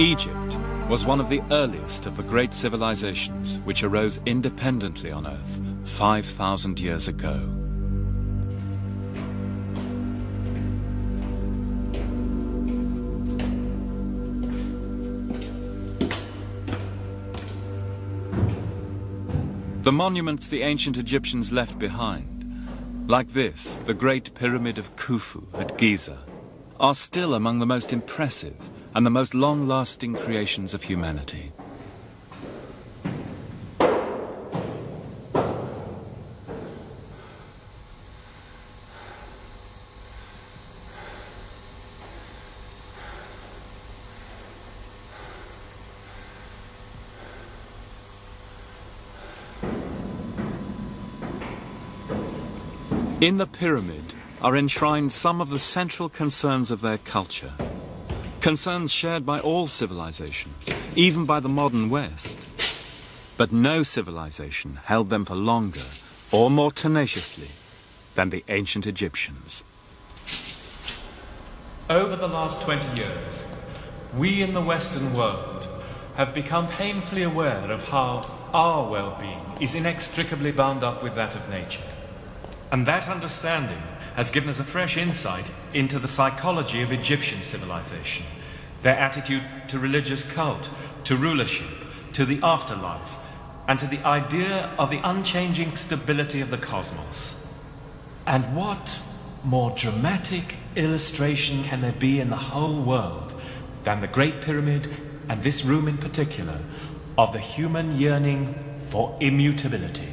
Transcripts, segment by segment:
Egypt was one of the earliest of the great civilizations which arose independently on Earth 5,000 years ago. The monuments the ancient Egyptians left behind, like this, the Great Pyramid of Khufu at Giza, are still among the most impressive and the most long-lasting creations of humanity. In the pyramid are enshrined some of the central concerns of their culture, concerns shared by all civilizations, even by the modern West. But no civilization held them for longer or more tenaciously than the ancient Egyptians. Over the last 20 years, we in the Western world have become painfully aware of how our well-being is inextricably bound up with that of nature. And that understanding has given us a fresh insight into the psychology of Egyptian civilization, their attitude to religious cult, to rulership, to the afterlife, and to the idea of the unchanging stability of the cosmos. And what more dramatic illustration can there be in the whole world than the Great Pyramid, and this room in particular, of the human yearning for immutability,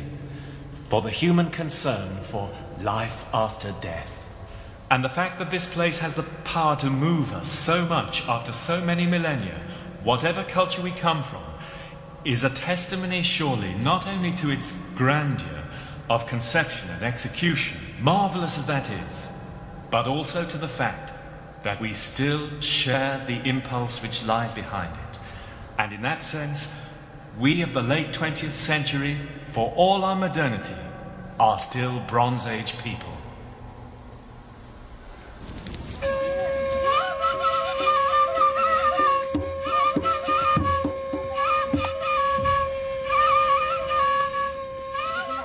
for the human concern for life after death. And the fact that this place has the power to move us so much after so many millennia, whatever culture we come from, is a testimony surely not only to its grandeur of conception and execution, marvelous as that is, but also to the fact that we still share the impulse which lies behind it. And in that sense, we of the late 20th century, for all our modernity, are still Bronze Age people.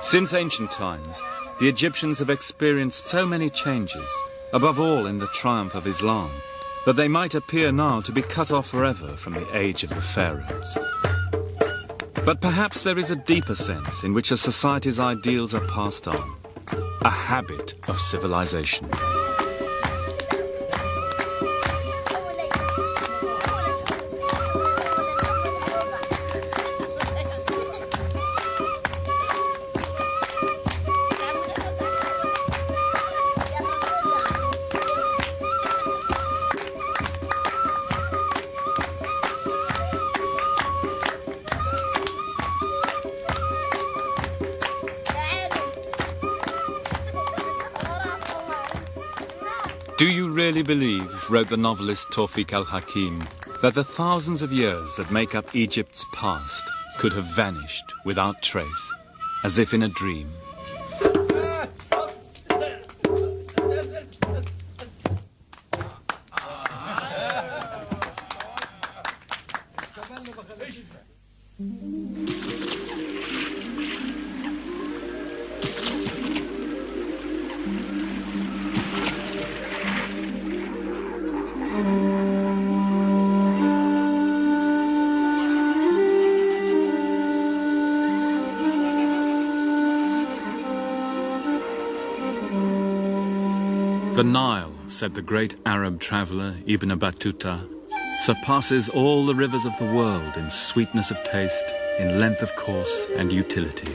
Since ancient times, the Egyptians have experienced so many changes, above all in the triumph of Islam, that they might appear now to be cut off forever from the age of the pharaohs. But perhaps there is a deeper sense in which a society's ideals are passed on, a habit of civilization. Do you really believe, wrote the novelist Tawfiq al-Hakim, that the thousands of years that make up Egypt's past could have vanished without trace, as if in a dream? The Nile, said the great Arab traveller Ibn Battuta, surpasses all the rivers of the world in sweetness of taste, in length of course and utility.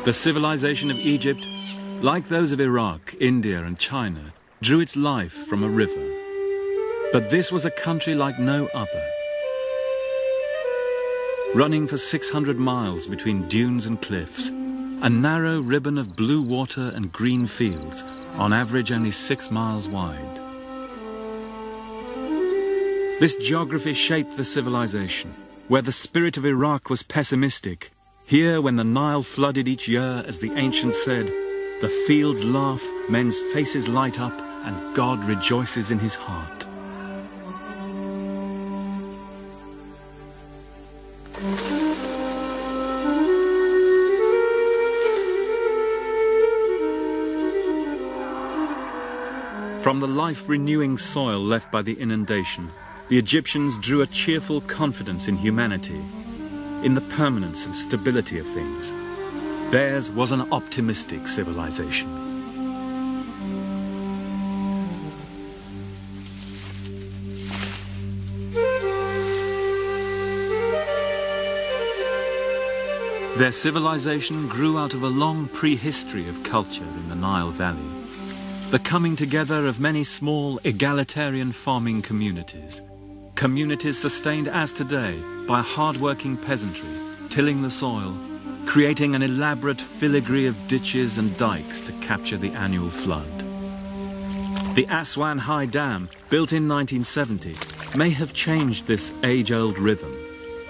The civilization of Egypt, like those of Iraq, India and China, drew its life from a river. But this was a country like no other. Running for 600 miles between dunes and cliffs, a narrow ribbon of blue water and green fields, on average only 6 miles wide. This geography shaped the civilization. Where the spirit of Iraq was pessimistic, here when the Nile flooded each year, as the ancients said, the fields laugh, men's faces light up, and God rejoices in his heart. From the life-renewing soil left by the inundation, the Egyptians drew a cheerful confidence in humanity, in the permanence and stability of things. Theirs was an optimistic civilization. Their civilization grew out of a long prehistory of culture in the Nile Valley. The coming together of many small egalitarian farming communities. Communities sustained as today by hard-working peasantry, tilling the soil, creating an elaborate filigree of ditches and dikes to capture the annual flood. The Aswan High Dam, built in 1970, may have changed this age-old rhythm,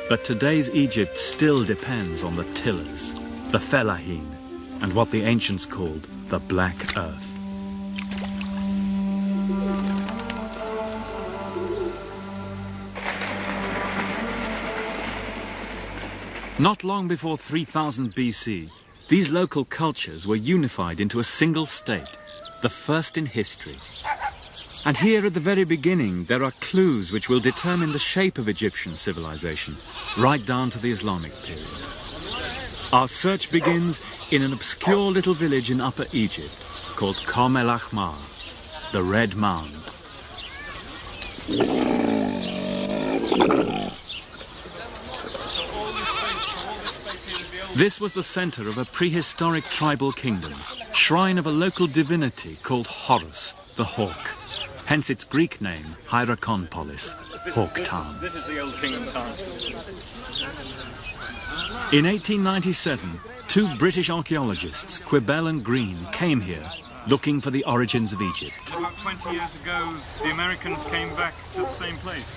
but today's Egypt still depends on the tillers, the fellahin, and what the ancients called the Black Earth. Not long before 3000 BC, these local cultures were unified into a single state, the first in history. And here at the very beginning, there are clues which will determine the shape of Egyptian civilization, right down to the Islamic period. Our search begins in an obscure little village in Upper Egypt called Qom el Ahmar, the Red Mound. This was the center of a prehistoric tribal kingdom, shrine of a local divinity called Horus, the hawk. Hence its Greek name, Hierakonpolis, Hawk Town. This is the old kingdom town. In 1897, two British archaeologists, Quibell and Green, came here looking for the origins of Egypt. About 20 years ago, the Americans came back to the same place.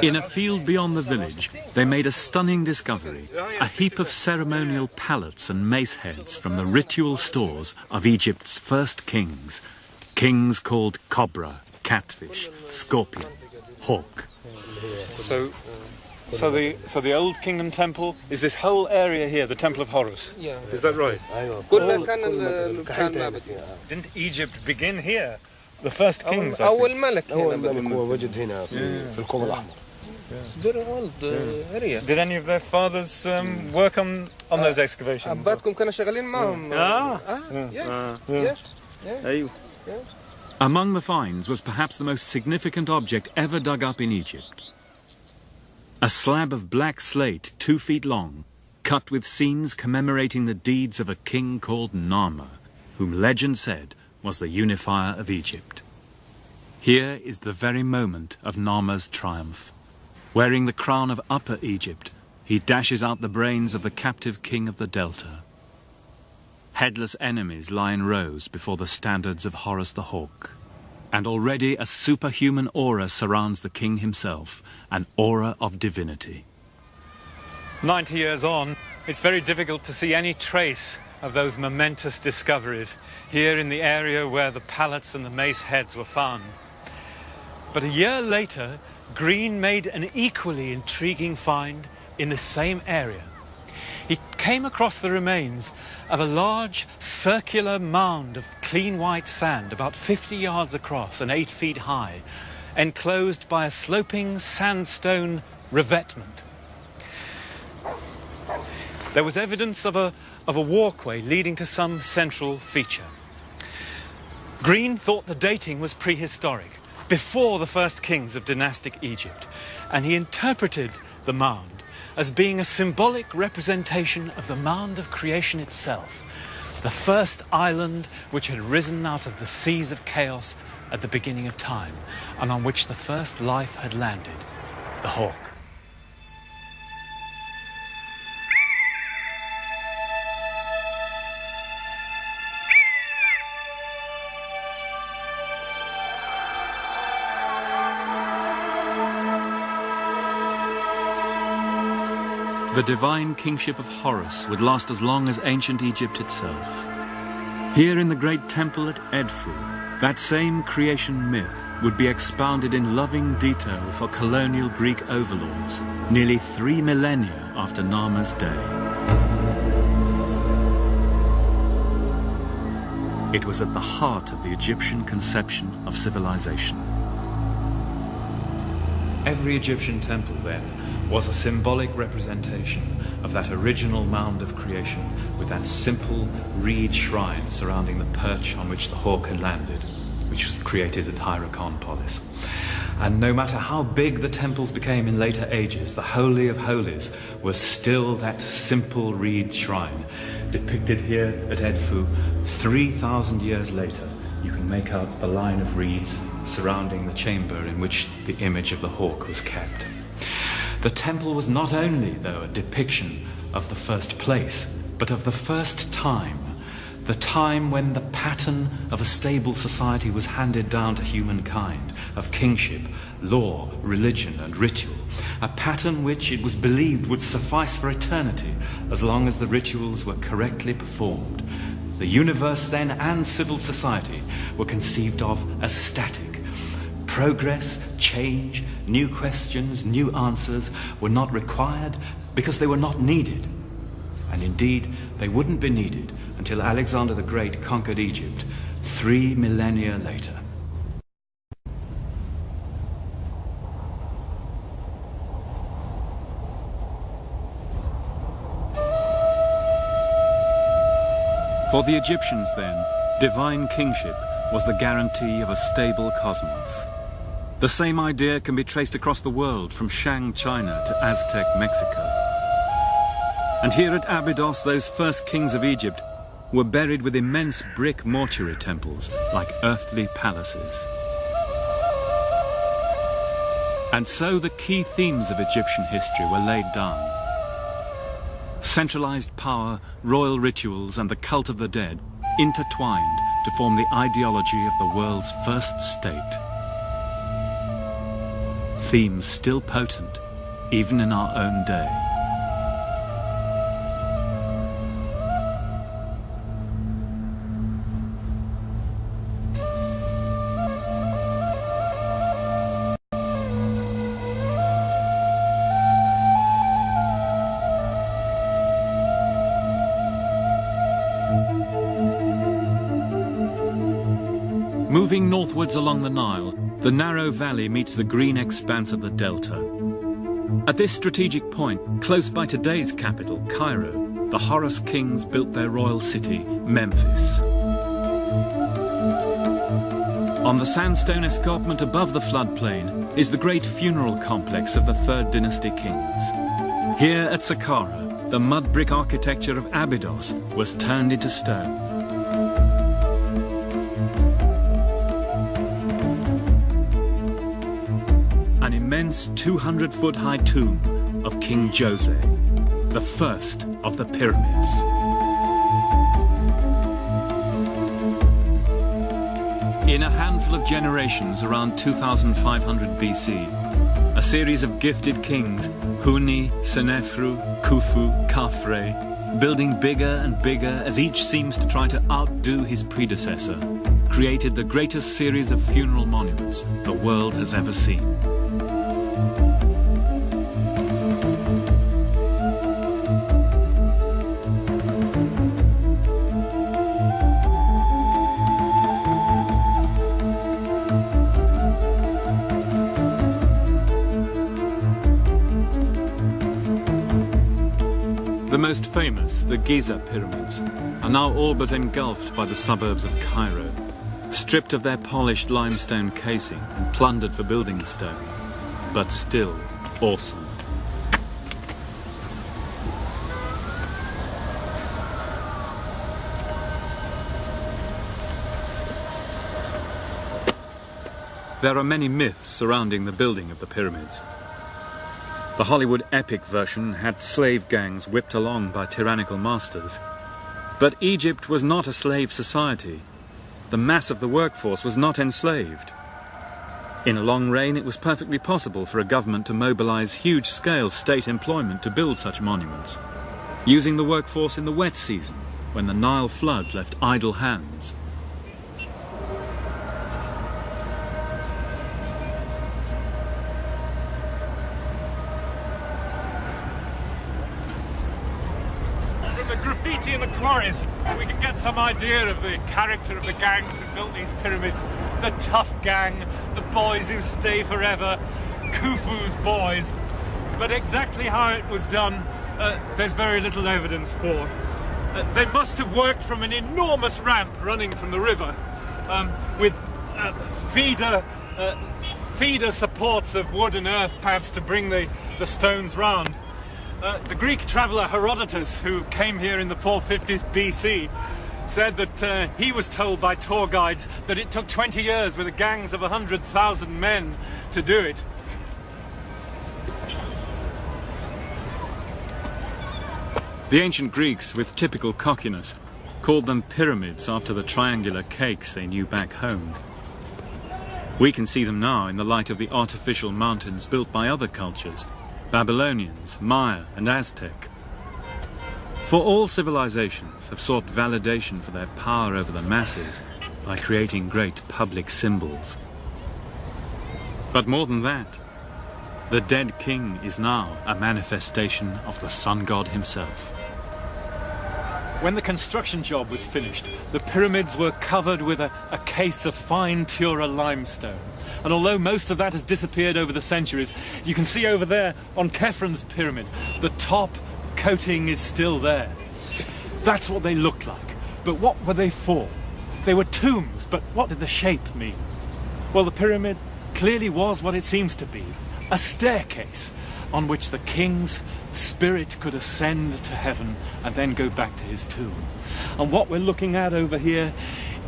In a field beyond the village, they made a stunning discovery, a heap of ceremonial pallets and mace heads from the ritual stores of Egypt's first kings. Kings called cobra, catfish, scorpion, hawk. So the old kingdom temple is this whole area here, the Temple of Horus. Yeah. Is that right? Didn't Egypt begin here? The first kings, I think. أول ملك أول هنا ملك هو وجد هنا في القوم الأحمر. Very old area. Did any of their fathers work on those excavations? أباتكم كانوا شغالين معهم. Yes. أيوه. Among the finds was perhaps the most significant object ever dug up in Egypt. A slab of black slate 2 feet long, cut with scenes commemorating the deeds of a king called Narmer, whom legend said was the unifier of Egypt. Here is the very moment of Narmer's triumph. Wearing the crown of Upper Egypt, he dashes out the brains of the captive king of the Delta. Headless enemies lie in rows before the standards of Horus the Hawk. And already a superhuman aura surrounds the king himself, an aura of divinity. 90 years on, it's very difficult to see any trace of those momentous discoveries here in the area where the pallets and the mace heads were found. But a year later, Green made an equally intriguing find in the same area. He came across the remains of a large circular mound of clean white sand about 50 yards across and 8 feet high, enclosed by a sloping sandstone revetment. There was evidence of a walkway leading to some central feature. Green thought the dating was prehistoric, before the first kings of dynastic Egypt, and he interpreted the mound as being a symbolic representation of the mound of creation itself, the first island which had risen out of the seas of chaos at the beginning of time, and on which the first life had landed, the hawk. The divine kingship of Horus would last as long as ancient Egypt itself. Here in the great temple at Edfu, that same creation myth would be expounded in loving detail for colonial Greek overlords, nearly 3 millennia after Nama's day. It was at the heart of the Egyptian conception of civilization. Every Egyptian temple, then, was a symbolic representation of that original mound of creation, with that simple reed shrine surrounding the perch on which the hawk had landed, which was created at Hierakonpolis. And no matter how big the temples became in later ages, the Holy of Holies was still that simple reed shrine, depicted here at Edfu 3,000 years later. You can make out the line of reeds surrounding the chamber in which the image of the hawk was kept. The temple was not only, though, a depiction of the first place, but of the first time, the time when the pattern of a stable society was handed down to humankind, of kingship, law, religion, and ritual, a pattern which it was believed would suffice for eternity as long as the rituals were correctly performed. The universe then and civil society were conceived of as static. Progress, change, new questions, new answers were not required because they were not needed. And indeed, they wouldn't be needed until Alexander the Great conquered Egypt 3 millennia later. For the Egyptians, then, divine kingship was the guarantee of a stable cosmos. The same idea can be traced across the world, from Shang, China to Aztec, Mexico. And here at Abydos, those first kings of Egypt were buried with immense brick mortuary temples, like earthly palaces. And so the key themes of Egyptian history were laid down. Centralized power, royal rituals, and the cult of the dead intertwined to form the ideology of the world's first state. Themes still potent, even in our own day. Moving northwards along the Nile, the narrow valley meets the green expanse of the delta. At this strategic point, close by today's capital, Cairo, the Horus kings built their royal city, Memphis. On the sandstone escarpment above the floodplain is the great funeral complex of the Third Dynasty kings. Here at Saqqara, the mud brick architecture of Abydos was turned into stone. An immense 200-foot-high tomb of King Djose, the first of the pyramids. In a handful of generations around 2500 BC, a series of gifted kings, Huni, Senefru, Khufu, Khafre, building bigger and bigger as each seems to try to outdo his predecessor, created the greatest series of funeral monuments the world has ever seen. The most famous, the Giza pyramids, are now all but engulfed by the suburbs of Cairo, stripped of their polished limestone casing and plundered for building stone, but still awesome. There are many myths surrounding the building of the pyramids. The Hollywood epic version had slave gangs whipped along by tyrannical masters. But Egypt was not a slave society. The mass of the workforce was not enslaved. In a long reign, it was perfectly possible for a government to mobilize huge-scale state employment to build such monuments, using the workforce in the wet season, when the Nile flood left idle hands. From the graffiti in the quarries, we can get some idea of the character of the gangs who built these pyramids. The tough gang, the boys who stay forever, Khufu's boys. But exactly how it was done, there's very little evidence for. They must have worked from an enormous ramp running from the river, with feeder supports of wood and earth, perhaps, to bring the stones round. The Greek traveller Herodotus, who came here in the 450s BC, said that he was told by tour guides that it took 20 years with the gangs of 100,000 men to do it. The ancient Greeks, with typical cockiness, called them pyramids after the triangular cakes they knew back home. We can see them now in the light of the artificial mountains built by other cultures, Babylonians, Maya and Aztec. For all civilizations have sought validation for their power over the masses by creating great public symbols. But more than that, the dead king is now a manifestation of the sun god himself. When the construction job was finished, the pyramids were covered with a case of fine Tura limestone. And although most of that has disappeared over the centuries, you can see over there on Khephrun's pyramid, the top coating is still there. That's what they looked like. But what were they for? They were tombs, but what did the shape mean? Well, the pyramid clearly was what it seems to be, a staircase on which the king's spirit could ascend to heaven and then go back to his tomb. And what we're looking at over here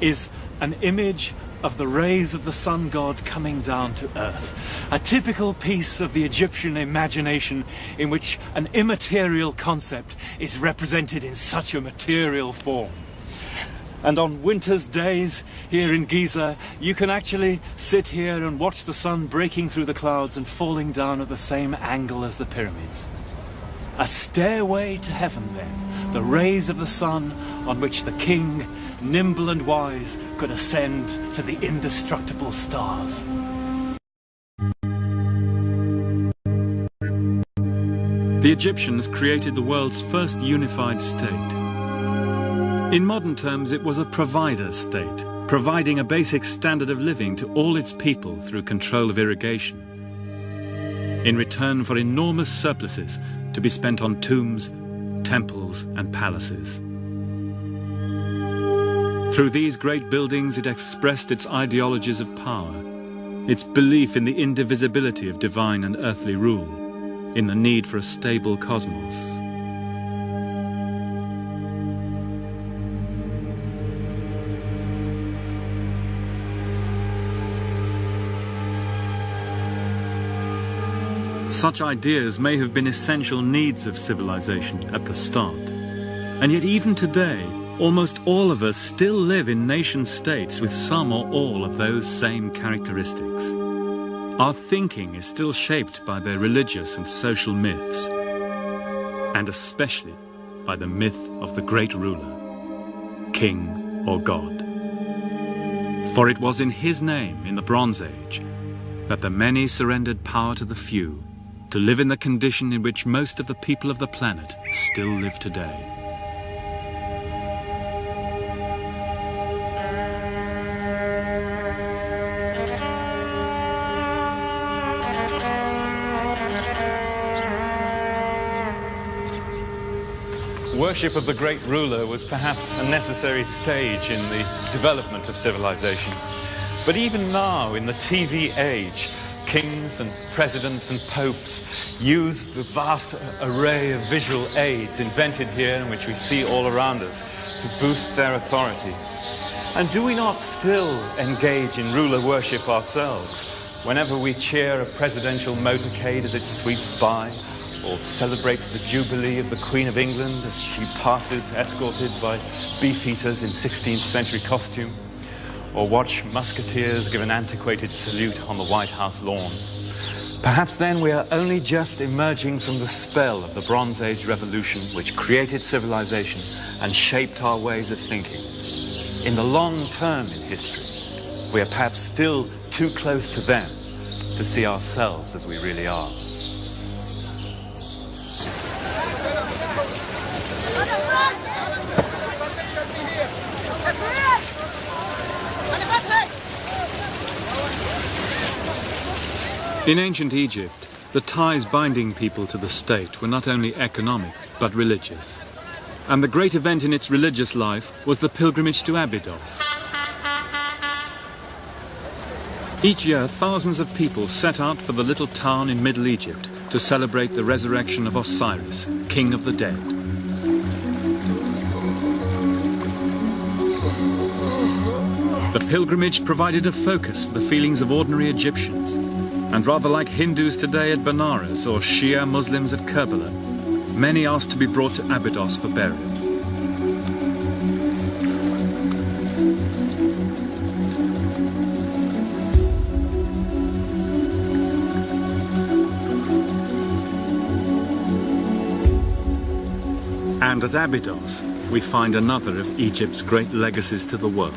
is an image of the rays of the sun god coming down to earth. A typical piece of the Egyptian imagination in which an immaterial concept is represented in such a material form. And on winter's days here in Giza, you can actually sit here and watch the sun breaking through the clouds and falling down at the same angle as the pyramids. A stairway to heaven then, the rays of the sun on which the king, nimble and wise, could ascend to the indestructible stars. The Egyptians created the world's first unified state. In modern terms, it was a provider state, providing a basic standard of living to all its people through control of irrigation, in return for enormous surpluses to be spent on tombs, temples and palaces. Through these great buildings, it expressed its ideologies of power, its belief in the indivisibility of divine and earthly rule, in the need for a stable cosmos. Such ideas may have been essential needs of civilization at the start. And yet even today, almost all of us still live in nation-states with some or all of those same characteristics. Our thinking is still shaped by their religious and social myths, and especially by the myth of the great ruler, king or god. For it was in his name, in the Bronze Age, that the many surrendered power to the few, to live in the condition in which most of the people of the planet still live today. Worship of the great ruler was perhaps a necessary stage in the development of civilization. But even now, in the TV age, kings and presidents and popes use the vast array of visual aids invented here and which we see all around us to boost their authority. And do we not still engage in ruler worship ourselves whenever we cheer a presidential motorcade as it sweeps by, or celebrate the jubilee of the Queen of England as she passes escorted by beefeaters in 16th century costume, or watch musketeers give an antiquated salute on the White House lawn? Perhaps then we are only just emerging from the spell of the Bronze Age revolution which created civilization and shaped our ways of thinking. In the long term in history, we are perhaps still too close to them to see ourselves as we really are. In ancient Egypt, the ties binding people to the state were not only economic, but religious. And the great event in its religious life was the pilgrimage to Abydos. Each year, thousands of people set out for the little town in Middle Egypt to celebrate the resurrection of Osiris, king of the dead. The pilgrimage provided a focus for the feelings of ordinary Egyptians, and rather like Hindus today at Benares or Shia Muslims at Kerbala, many asked to be brought to Abydos for burial. And at Abydos, we find another of Egypt's great legacies to the world.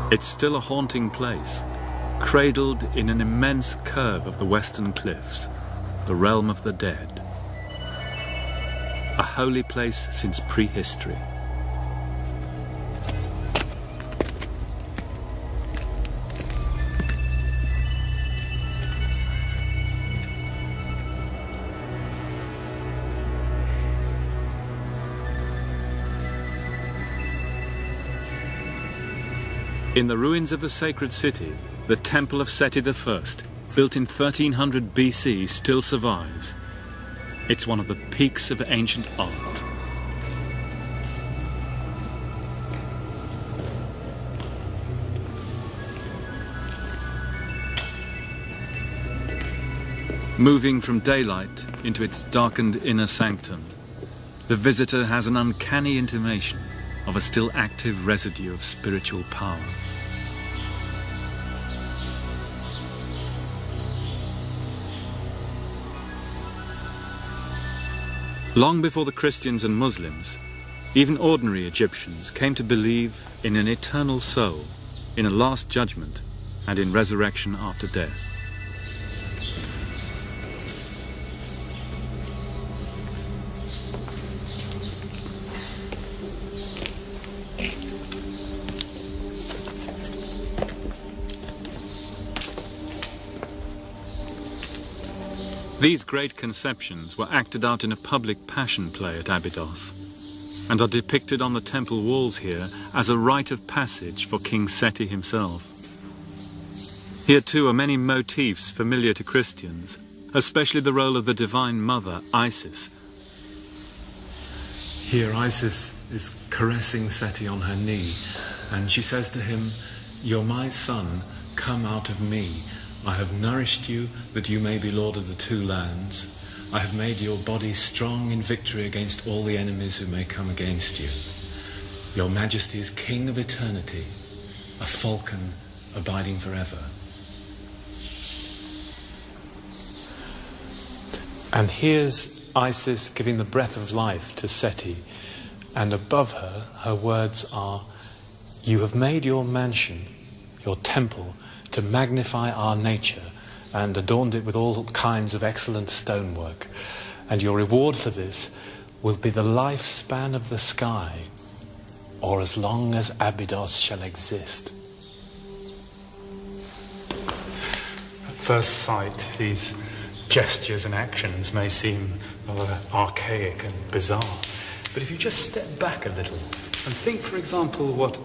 It's still a haunting place, cradled in an immense curve of the western cliffs, the realm of the dead. A holy place since prehistory. In the ruins of the sacred city, the Temple of Seti I, built in 1300 BC, still survives. It's one of the peaks of ancient art. Moving from daylight into its darkened inner sanctum, the visitor has an uncanny intimation of a still active residue of spiritual power. Long before the Christians and Muslims, even ordinary Egyptians came to believe in an eternal soul, in a last judgment, and in resurrection after death. These great conceptions were acted out in a public passion play at Abydos, and are depicted on the temple walls here as a rite of passage for King Seti himself. Here too are many motifs familiar to Christians, especially the role of the Divine Mother, Isis. Here Isis is caressing Seti on her knee, and she says to him, "You're my son, come out of me. I have nourished you that you may be lord of the two lands. I have made your body strong in victory against all the enemies who may come against you. Your majesty is king of eternity, a falcon abiding forever." And here's Isis giving the breath of life to Seti, and above her, her words are, "You have made your mansion, your temple, to magnify our nature and adorned it with all kinds of excellent stonework. And your reward for this will be the lifespan of the sky, or as long as Abydos shall exist." At first sight, these gestures and actions may seem rather archaic and bizarre. But if you just step back a little and think, for example, what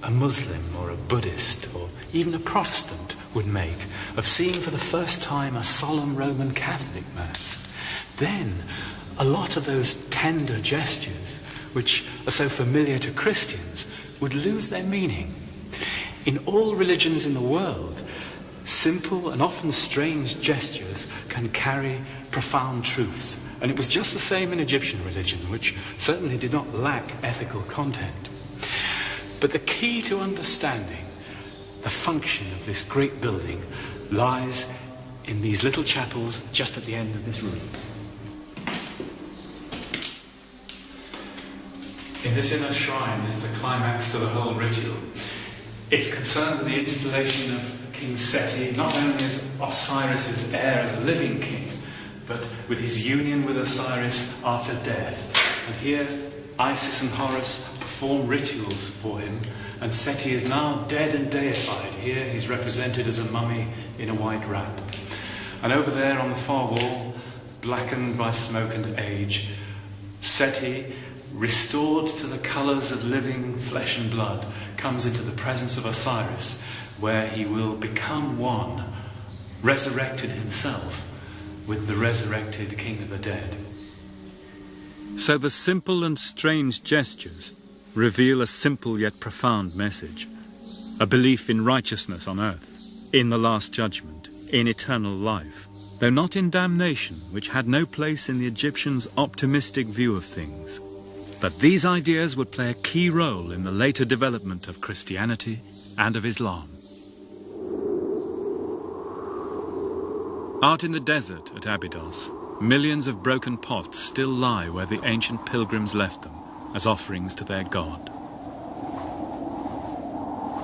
a Muslim or a Buddhist or even a Protestant would make of seeing for the first time a solemn Roman Catholic Mass, then a lot of those tender gestures, which are so familiar to Christians, would lose their meaning. In all religions in the world, simple and often strange gestures can carry profound truths. And it was just the same in Egyptian religion, which certainly did not lack ethical content. But the key to understanding the function of this great building lies in these little chapels just at the end of this room. In this inner shrine is the climax to the whole ritual. It's concerned with the installation of King Seti, not only as Osiris's heir as a living king, but with his union with Osiris after death. And here, Isis and Horus perform rituals for him, and Seti is now dead and deified. Here he's represented as a mummy in a white wrap. And over there on the far wall, blackened by smoke and age, Seti, restored to the colours of living flesh and blood, comes into the presence of Osiris, where he will become one, resurrected himself, with the resurrected King of the Dead. So the simple and strange gestures reveal a simple yet profound message. A belief in righteousness on earth, in the Last Judgment, in eternal life, though not in damnation, which had no place in the Egyptians' optimistic view of things. But these ideas would play a key role in the later development of Christianity and of Islam. Out in the desert at Abydos, millions of broken pots still lie where the ancient pilgrims left them as offerings to their god.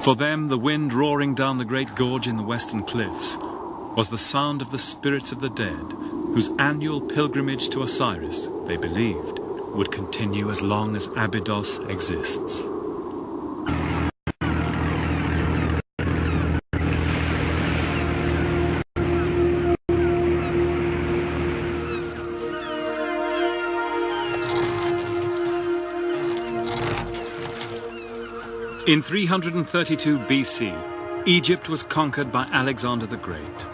For them, the wind roaring down the great gorge in the western cliffs was the sound of the spirits of the dead, whose annual pilgrimage to Osiris, they believed, would continue as long as Abydos exists. In 332 BC, Egypt was conquered by Alexander the Great.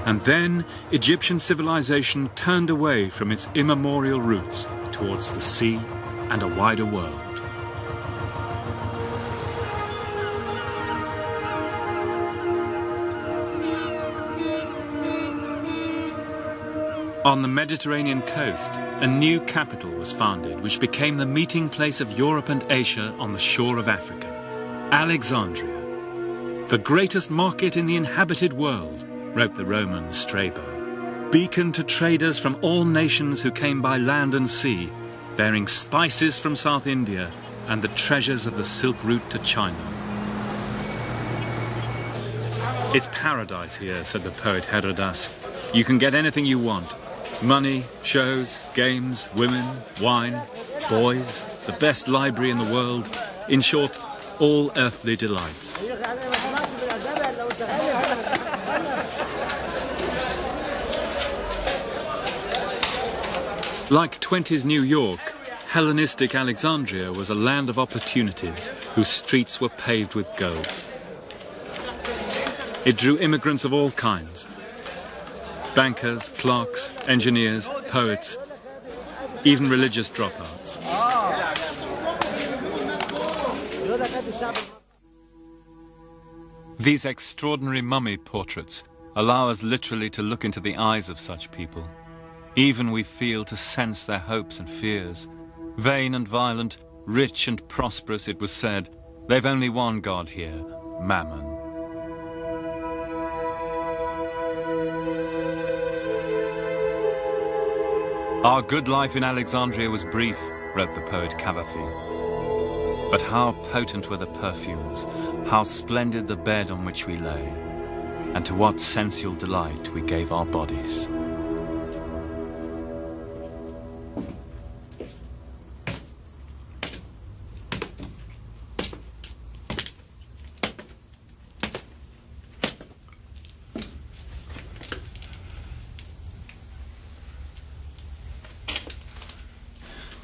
And then Egyptian civilization turned away from its immemorial roots towards the sea and a wider world. On the Mediterranean coast, a new capital was founded, which became the meeting place of Europe and Asia on the shore of Africa. Alexandria, the greatest market in the inhabited world, wrote the Roman Strabo. Beacon to traders from all nations who came by land and sea, bearing spices from South India and the treasures of the Silk Route to China. It's paradise here, said the poet Herodas. You can get anything you want. Money, shows, games, women, wine, boys, the best library in the world. In short, all earthly delights. Like 20s New York, Hellenistic Alexandria was a land of opportunities whose streets were paved with gold. It drew immigrants of all kinds. Bankers, clerks, engineers, poets, even religious dropouts. These extraordinary mummy portraits allow us literally to look into the eyes of such people. Even we feel to sense their hopes and fears. Vain and violent, rich and prosperous, it was said, they've only one god here, Mammon. Our good life in Alexandria was brief, wrote the poet Cavafi. But how potent were the perfumes, how splendid the bed on which we lay, and to what sensual delight we gave our bodies.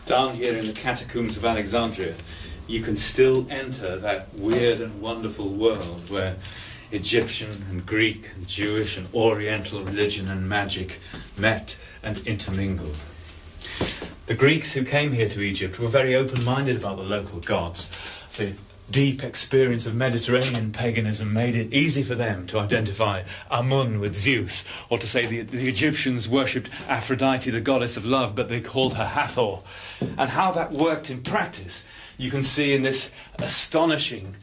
Down here in the catacombs of Alexandria, you can still enter that weird and wonderful world where Egyptian and Greek and Jewish and Oriental religion and magic met and intermingled. The Greeks who came here to Egypt were very open-minded about the local gods. The deep experience of Mediterranean paganism made it easy for them to identify Amun with Zeus, or to say the Egyptians worshipped Aphrodite, the goddess of love, but they called her Hathor. And how that worked in practice, you can see in this astonishing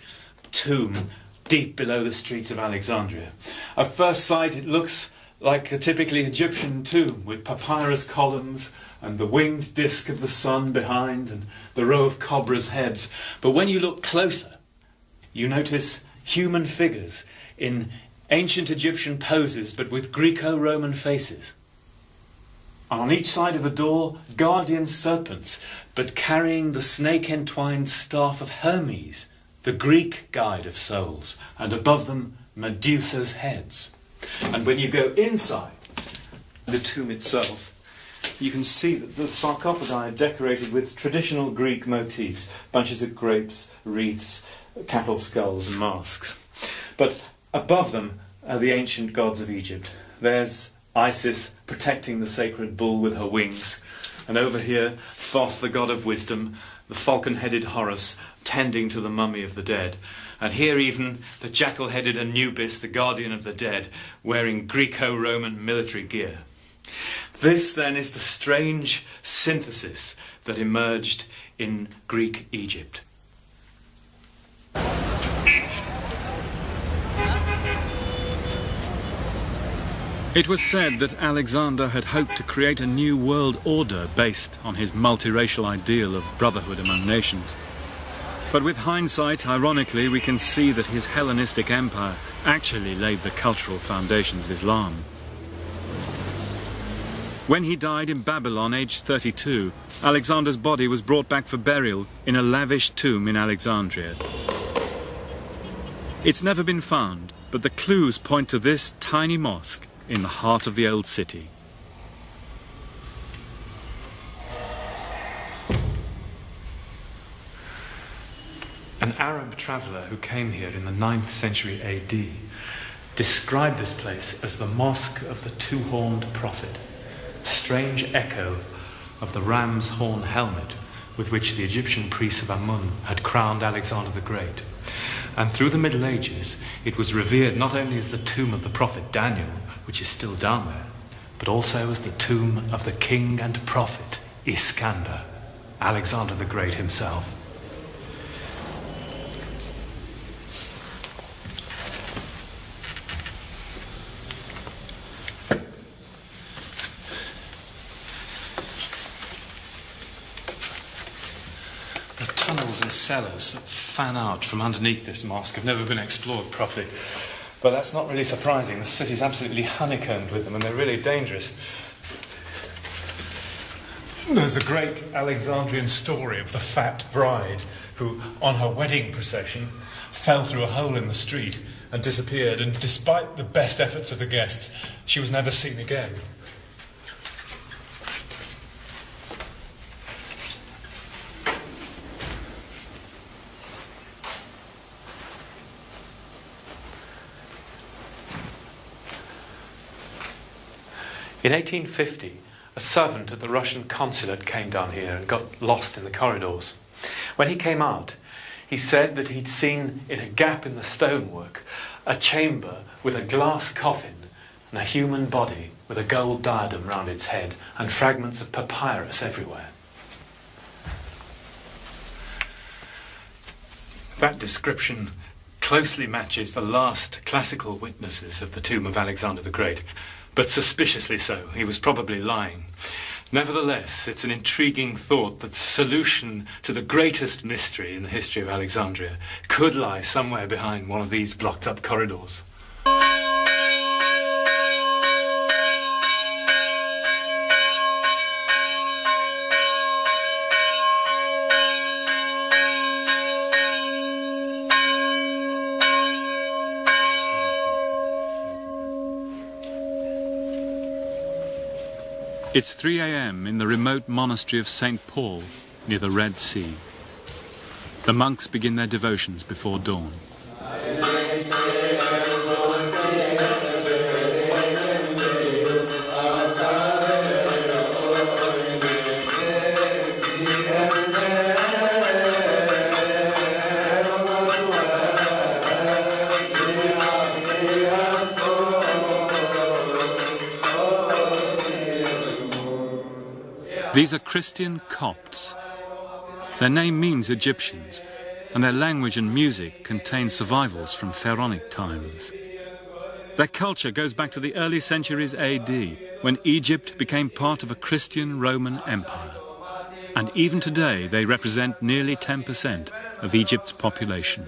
tomb deep below the streets of Alexandria. At first sight, it looks like a typically Egyptian tomb with papyrus columns and the winged disk of the sun behind and the row of cobras' heads. But when you look closer, you notice human figures in ancient Egyptian poses but with Greco-Roman faces. On each side of the door, guardian serpents, but carrying the snake-entwined staff of Hermes, the Greek guide of souls, and above them, Medusa's heads. And when you go inside the tomb itself, you can see that the sarcophagi are decorated with traditional Greek motifs, bunches of grapes, wreaths, cattle skulls and masks. But above them are the ancient gods of Egypt. There's Isis protecting the sacred bull with her wings, and over here Thoth, the god of wisdom, the falcon-headed Horus tending to the mummy of the dead, and here even the jackal-headed Anubis, the guardian of the dead, wearing Greco-Roman military gear. This then is the strange synthesis that emerged in Greek Egypt. It was said that Alexander had hoped to create a new world order based on his multiracial ideal of brotherhood among nations. But with hindsight, ironically, we can see that his Hellenistic empire actually laid the cultural foundations of Islam. When he died in Babylon, aged 32, Alexander's body was brought back for burial in a lavish tomb in Alexandria. It's never been found, but the clues point to this tiny mosque in the heart of the old city. An Arab traveller who came here in the 9th century AD described this place as the Mosque of the Two-Horned Prophet, a strange echo of the ram's horn helmet with which the Egyptian priests of Amun had crowned Alexander the Great. And through the Middle Ages, it was revered not only as the tomb of the prophet Daniel, which is still down there, but also as the tomb of the king and prophet Iskander, Alexander the Great himself. Tunnels and cellars that fan out from underneath this mosque have never been explored properly. But that's not really surprising. The city's absolutely honeycombed with them, and they're really dangerous. There's a great Alexandrian story of the fat bride who, on her wedding procession, fell through a hole in the street and disappeared, and despite the best efforts of the guests, she was never seen again. In 1850, a servant at the Russian consulate came down here and got lost in the corridors. When he came out, he said that he'd seen in a gap in the stonework a chamber with a glass coffin and a human body with a gold diadem round its head and fragments of papyrus everywhere. That description closely matches the last classical witnesses of the tomb of Alexander the Great. But suspiciously so. He was probably lying. Nevertheless, it's an intriguing thought that the solution to the greatest mystery in the history of Alexandria could lie somewhere behind one of these blocked-up corridors. It's 3 a.m. in the remote monastery of St. Paul, near the Red Sea. The monks begin their devotions before dawn. These are Christian Copts. Their name means Egyptians, and their language and music contain survivals from pharaonic times. Their culture goes back to the early centuries AD, when Egypt became part of a Christian Roman Empire. And even today, they represent nearly 10% of Egypt's population.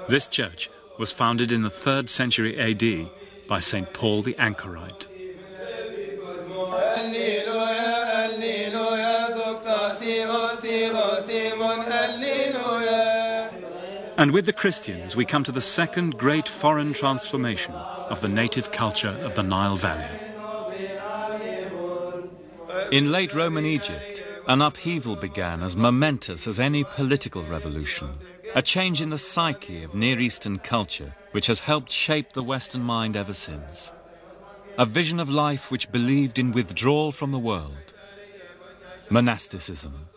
This church was founded in the 3rd century AD by St. Paul the Anchorite. And with the Christians, we come to the second great foreign transformation of the native culture of the Nile Valley. In late Roman Egypt, an upheaval began as momentous as any political revolution. A change in the psyche of Near Eastern culture which has helped shape the Western mind ever since. A vision of life which believed in withdrawal from the world. Monasticism.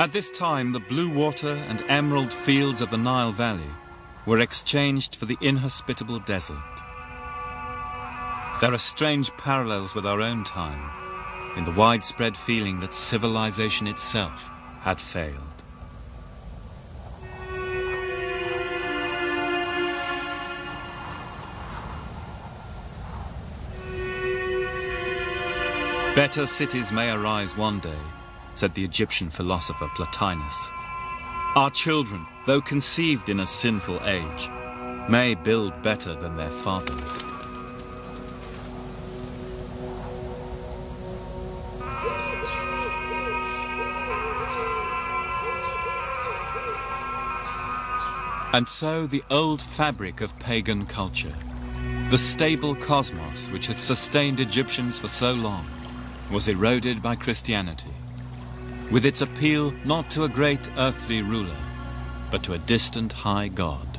At this time, the blue water and emerald fields of the Nile Valley were exchanged for the inhospitable desert. There are strange parallels with our own time, in the widespread feeling that civilization itself had failed. Better cities may arise one day, said the Egyptian philosopher Plotinus. Our children, though conceived in a sinful age, may build better than their fathers. And so the old fabric of pagan culture, the stable cosmos which had sustained Egyptians for so long, was eroded by Christianity, with its appeal not to a great earthly ruler, but to a distant high God.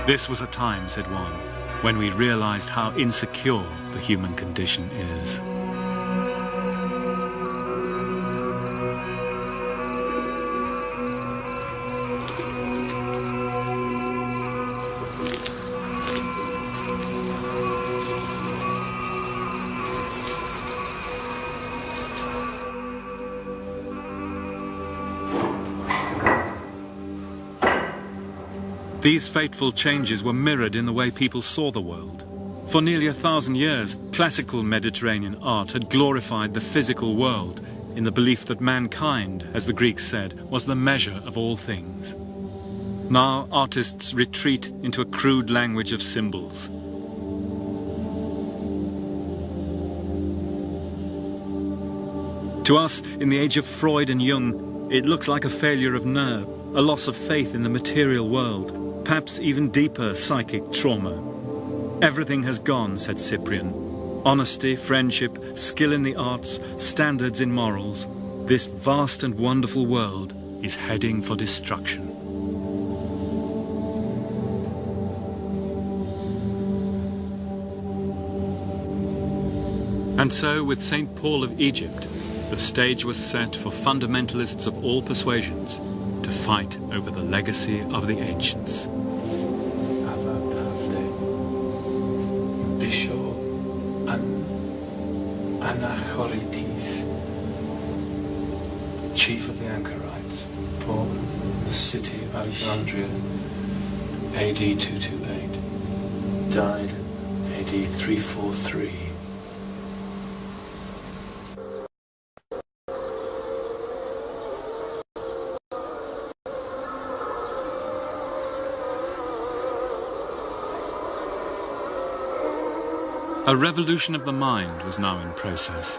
This was a time, said one, when we realized how insecure the human condition is. These fateful changes were mirrored in the way people saw the world. For nearly 1,000 years, classical Mediterranean art had glorified the physical world in the belief that mankind, as the Greeks said, was the measure of all things. Now artists retreat into a crude language of symbols. To us, in the age of Freud and Jung, it looks like a failure of nerve, a loss of faith in the material world, perhaps even deeper psychic trauma. Everything has gone, said Cyprian. Honesty, friendship, skill in the arts, standards in morals. This vast and wonderful world is heading for destruction. And so, with St. Paul of Egypt, the stage was set for fundamentalists of all persuasions to fight over the legacy of the ancients. Bishop Anachorites, chief of the Anchorites, born in the city of Alexandria, AD 228, died AD 343. A revolution of the mind was now in process.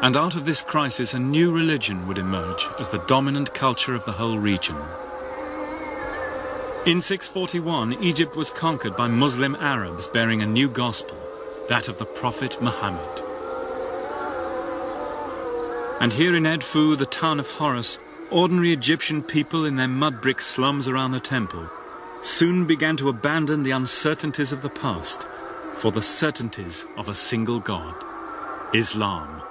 And out of this crisis, a new religion would emerge as the dominant culture of the whole region. In 641, Egypt was conquered by Muslim Arabs bearing a new gospel, that of the Prophet Muhammad. And here in Edfu, the town of Horus, ordinary Egyptian people in their mud brick slums around the temple soon began to abandon the uncertainties of the past for the certainties of a single God, Islam.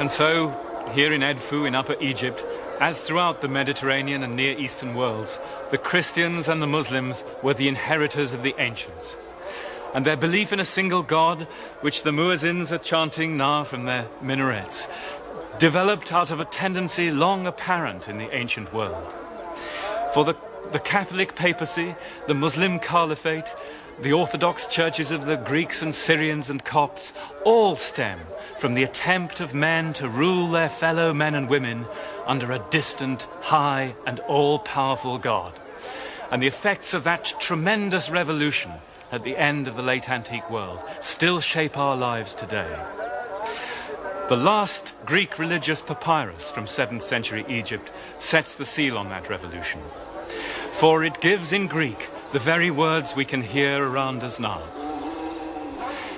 And so, here in Edfu, in Upper Egypt, as throughout the Mediterranean and Near Eastern worlds, the Christians and the Muslims were the inheritors of the ancients. And their belief in a single God, which the muezzins are chanting now from their minarets, developed out of a tendency long apparent in the ancient world. For the Catholic papacy, the Muslim caliphate, the Orthodox churches of the Greeks and Syrians and Copts all stem from the attempt of men to rule their fellow men and women under a distant, high and all-powerful God. And the effects of that tremendous revolution at the end of the late antique world still shape our lives today. The last Greek religious papyrus from 7th century Egypt sets the seal on that revolution. For it gives in Greek the very words we can hear around us now.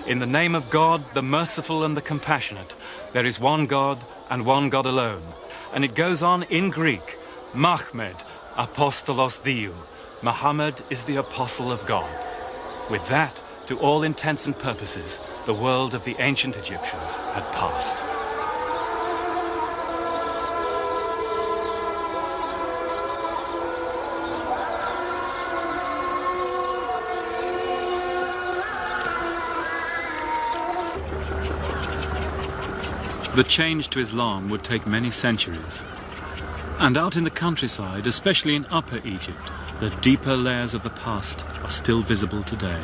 In the name of God, the merciful and the compassionate, there is one God and one God alone. And it goes on in Greek, Mahmed apostolos Diou. Muhammad is the apostle of God. With that, to all intents and purposes, the world of the ancient Egyptians had passed. The change to Islam would take many centuries. And out in the countryside, especially in Upper Egypt, the deeper layers of the past are still visible today.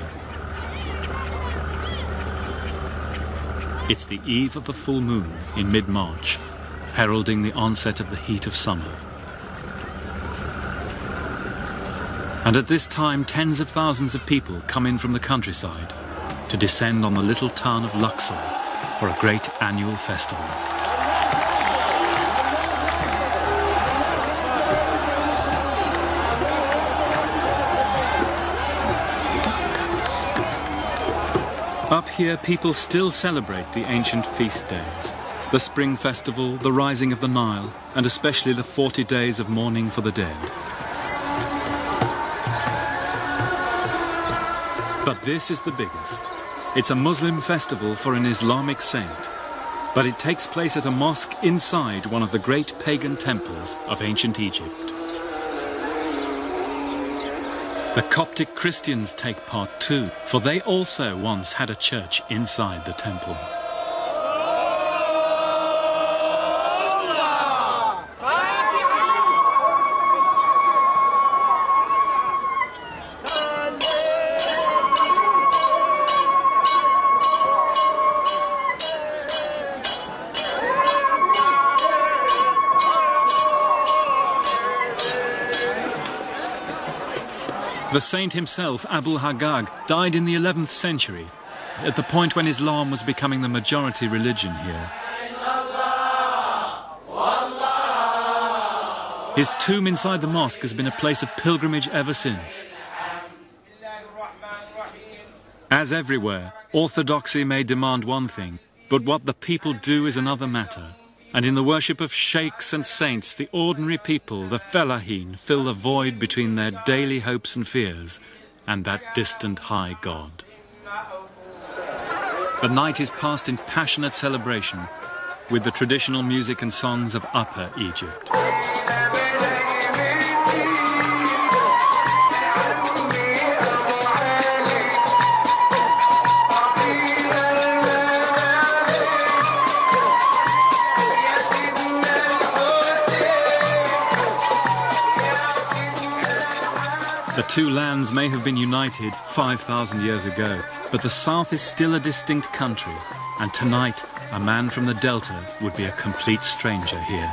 It's the eve of the full moon in mid-March, heralding the onset of the heat of summer. And at this time, tens of thousands of people come in from the countryside to descend on the little town of Luxor for a great annual festival. Up here, people still celebrate the ancient feast days, the spring festival, the rising of the Nile, and especially the 40 days of mourning for the dead. But this is the biggest. It's a Muslim festival for an Islamic saint, but it takes place at a mosque inside one of the great pagan temples of ancient Egypt. The Coptic Christians take part too, for they also once had a church inside the temple. The saint himself, Abu Haggag, died in the 11th century, at the point when Islam was becoming the majority religion here. His tomb inside the mosque has been a place of pilgrimage ever since. As everywhere, orthodoxy may demand one thing, but what the people do is another matter. And in the worship of sheikhs and saints, the ordinary people, the fellahin, fill the void between their daily hopes and fears and that distant high God. The night is passed in passionate celebration with the traditional music and songs of Upper Egypt. The two lands may have been united 5,000 years ago, but the south is still a distinct country, and tonight a man from the Delta would be a complete stranger here.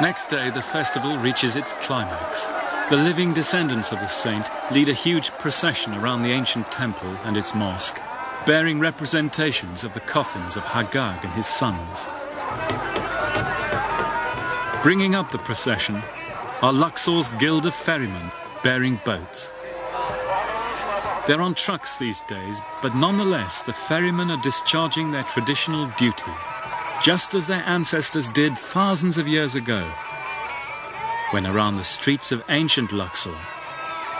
Next day, the festival reaches its climax. The living descendants of the saint lead a huge procession around the ancient temple and its mosque, bearing representations of the coffins of Hagag and his sons. Bringing up the procession are Luxor's guild of ferrymen bearing boats. They're on trucks these days, but nonetheless the ferrymen are discharging their traditional duty, just as their ancestors did thousands of years ago, when around the streets of ancient Luxor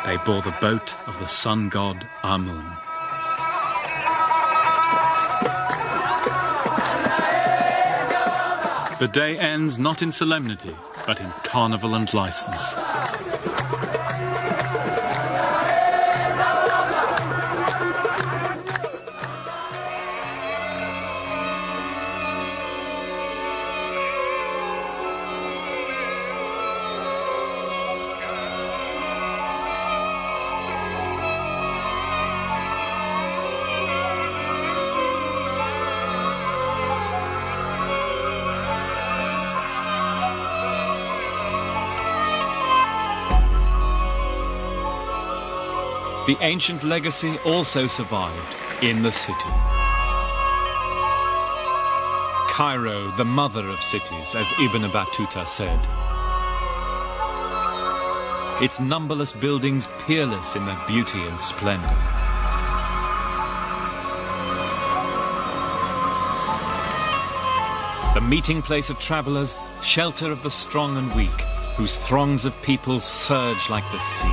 they bore the boat of the sun god Amun. The day ends not in solemnity, but in carnival and license. The ancient legacy also survived in the city. Cairo, the mother of cities, as Ibn Battuta said. Its numberless buildings peerless in their beauty and splendor. The meeting place of travelers, shelter of the strong and weak, whose throngs of people surge like the sea.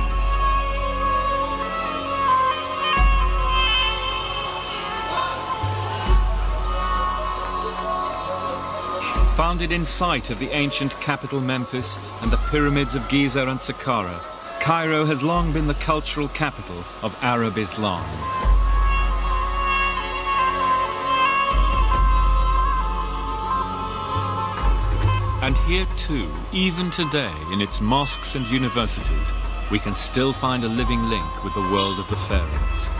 Founded in sight of the ancient capital Memphis and the pyramids of Giza and Saqqara, Cairo has long been the cultural capital of Arab Islam. And here too, even today, in its mosques and universities, we can still find a living link with the world of the pharaohs.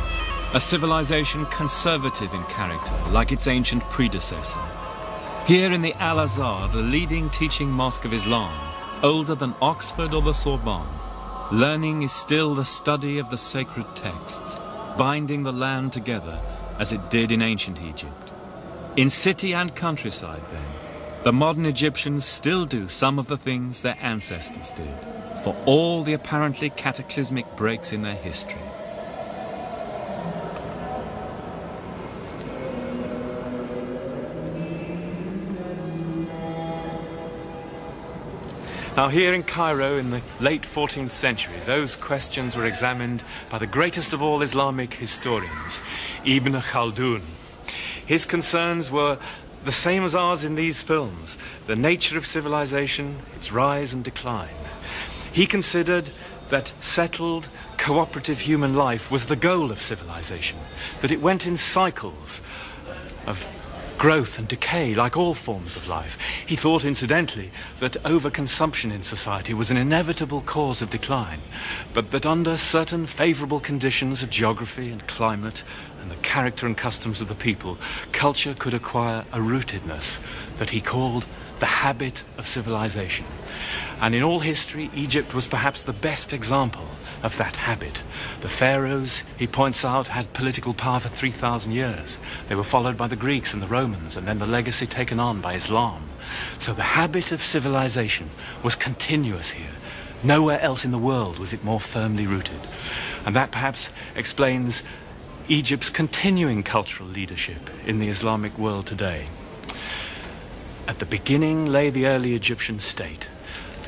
A civilization conservative in character, like its ancient predecessor. Here in the Al-Azhar, the leading teaching mosque of Islam, older than Oxford or the Sorbonne, learning is still the study of the sacred texts, binding the land together as it did in ancient Egypt. In city and countryside, then, the modern Egyptians still do some of the things their ancestors did, for all the apparently cataclysmic breaks in their history. Now here in Cairo in the late 14th century, those questions were examined by the greatest of all Islamic historians, Ibn Khaldun. His concerns were the same as ours in these films, the nature of civilization, its rise and decline. He considered that settled, cooperative human life was the goal of civilization, that it went in cycles of growth and decay like all forms of life. He thought, incidentally, that overconsumption in society was an inevitable cause of decline, but that under certain favourable conditions of geography and climate and the character and customs of the people, culture could acquire a rootedness that he called the habit of civilization. And in all history, Egypt was perhaps the best example of that habit. The pharaohs, he points out, had political power for 3,000 years. They were followed by the Greeks and the Romans, and then the legacy taken on by Islam. So the habit of civilization was continuous here. Nowhere else in the world was it more firmly rooted. And that perhaps explains Egypt's continuing cultural leadership in the Islamic world today. At the beginning lay the early Egyptian state,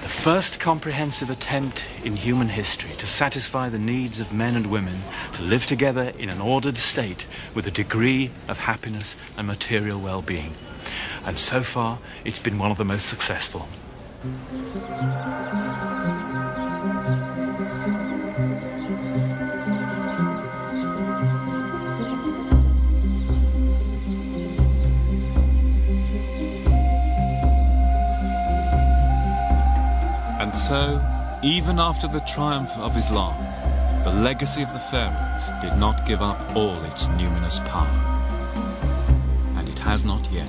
the first comprehensive attempt in human history to satisfy the needs of men and women to live together in an ordered state with a degree of happiness and material well-being. And so far, it's been one of the most successful. And so, even after the triumph of Islam, the legacy of the pharaohs did not give up all its numinous power. And it has not yet.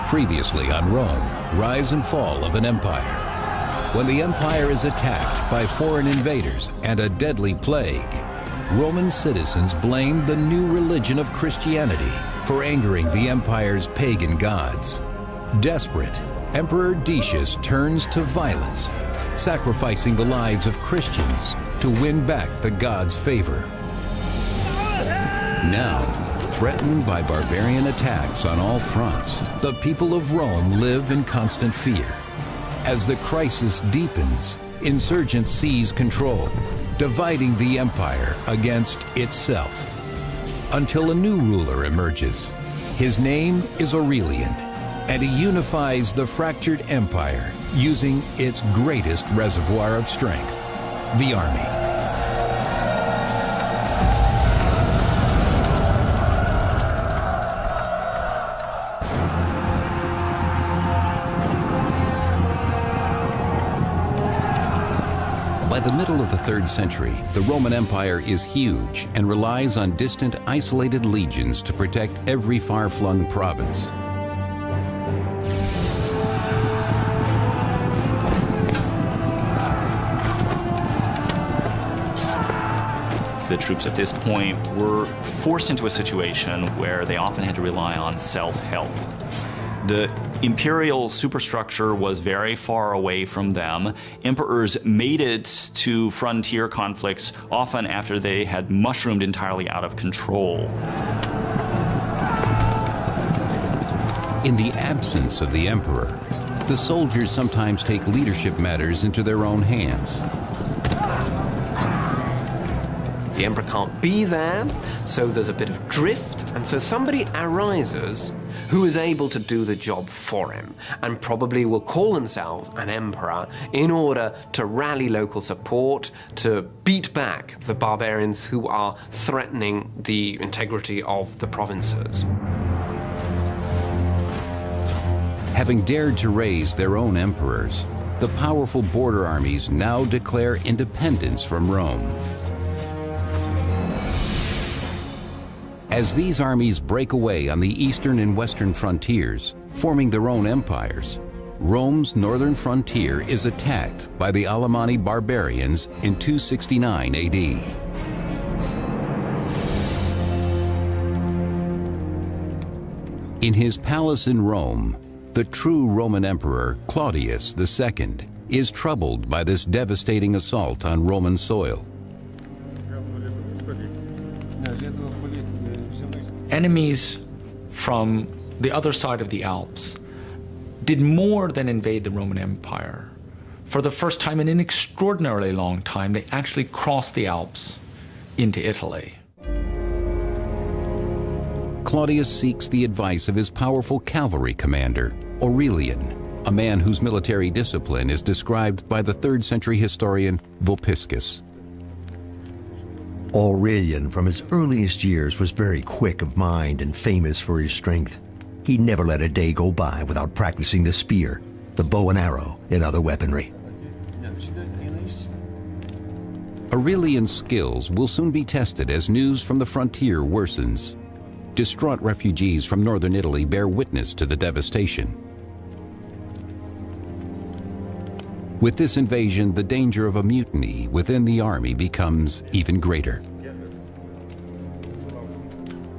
Previously on Rome, rise and fall of an empire. When the empire is attacked by foreign invaders and a deadly plague, Roman citizens blamed the new religion of Christianity for angering the empire's pagan gods. Desperate, Emperor Decius turns to violence, sacrificing the lives of Christians to win back the gods' favor. Now, threatened by barbarian attacks on all fronts, the people of Rome live in constant fear. As the crisis deepens, insurgents seize control, dividing the empire against itself. Until a new ruler emerges. His name is Aurelian, and he unifies the fractured empire using its greatest reservoir of strength, the army. By the middle of the 3rd century, the Roman Empire is huge and relies on distant, isolated legions to protect every far-flung province. The troops at this point were forced into a situation where they often had to rely on self-help. The imperial superstructure was very far away from them. Emperors made it to frontier conflicts often after they had mushroomed entirely out of control. In the absence of the emperor, the soldiers sometimes take leadership matters into their own hands. The emperor can't be there, so there's a bit of drift, and so somebody arises who is able to do the job for him, and probably will call themselves an emperor in order to rally local support, to beat back the barbarians who are threatening the integrity of the provinces. Having dared to raise their own emperors, the powerful border armies now declare independence from Rome. As these armies break away on the eastern and western frontiers, forming their own empires, Rome's northern frontier is attacked by the Alemanni barbarians in 269 AD. In his palace in Rome, the true Roman Emperor Claudius II is troubled by this devastating assault on Roman soil. Enemies from the other side of the Alps did more than invade the Roman Empire. For the first time in an extraordinarily long time, they actually crossed the Alps into Italy. Claudius seeks the advice of his powerful cavalry commander, Aurelian, a man whose military discipline is described by the 3rd century historian Vopiscus. Aurelian, from his earliest years, was very quick of mind and famous for his strength. He never let a day go by without practicing the spear, the bow and arrow, and other weaponry. Aurelian's skills will soon be tested as news from the frontier worsens. Distraught refugees from northern Italy bear witness to the devastation. With this invasion, the danger of a mutiny within the army becomes even greater.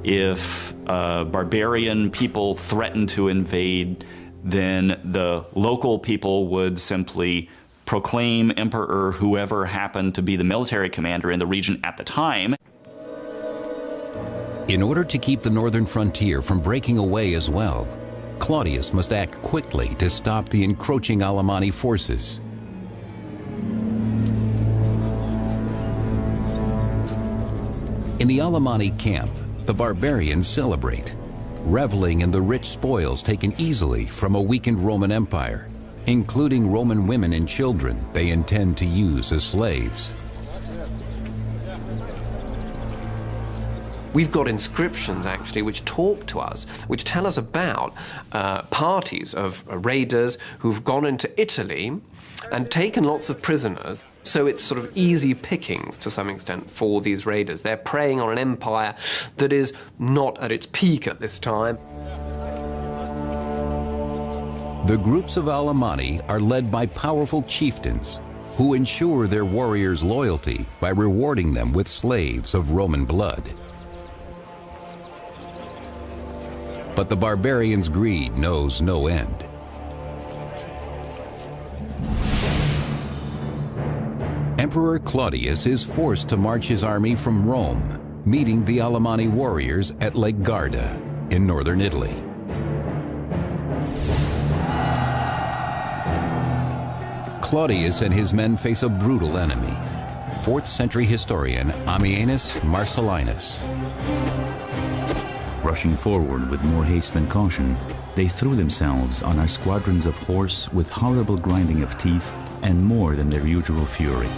If barbarian people threatened to invade, then the local people would simply proclaim emperor whoever happened to be the military commander in the region at the time. In order to keep the northern frontier from breaking away as well, Claudius must act quickly to stop the encroaching Alemanni forces. In the Alemanni camp, the barbarians celebrate, reveling in the rich spoils taken easily from a weakened Roman Empire, including Roman women and children they intend to use as slaves. We've got inscriptions, actually, which talk to us, which tell us about parties of raiders who've gone into Italy and taken lots of prisoners. So it's sort of easy pickings, to some extent, for these raiders. They're preying on an empire that is not at its peak at this time. The groups of Alemanni are led by powerful chieftains who ensure their warriors' loyalty by rewarding them with slaves of Roman blood. But the barbarians' greed knows no end. Emperor Claudius is forced to march his army from Rome, meeting the Alemanni warriors at Lake Garda in northern Italy. Claudius and his men face a brutal enemy, 4th century historian Ammianus Marcellinus. Rushing forward with more haste than caution, they threw themselves on our squadrons of horse with horrible grinding of teeth and more than their usual fury.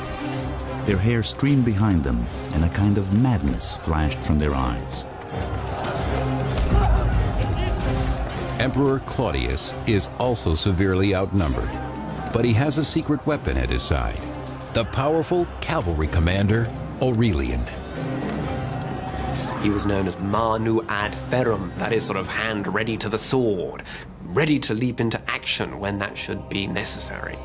Their hair streamed behind them, and a kind of madness flashed from their eyes. Emperor Claudius is also severely outnumbered, but he has a secret weapon at his side, the powerful cavalry commander Aurelian. He was known as manu ad ferrum, that is, sort of hand ready to the sword, ready to leap into action when that should be necessary.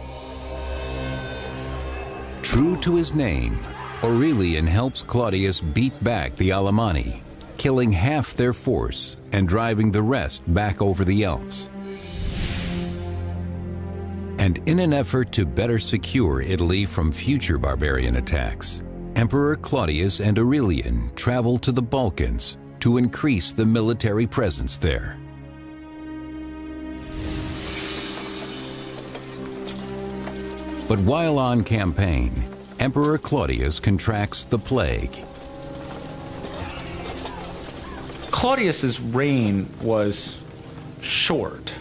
True to his name, Aurelian helps Claudius beat back the Alemanni, killing half their force and driving the rest back over the Alps. And in an effort to better secure Italy from future barbarian attacks, Emperor Claudius and Aurelian travel to the Balkans to increase the military presence there. But while on campaign, Emperor Claudius contracts the plague. Claudius's reign was short.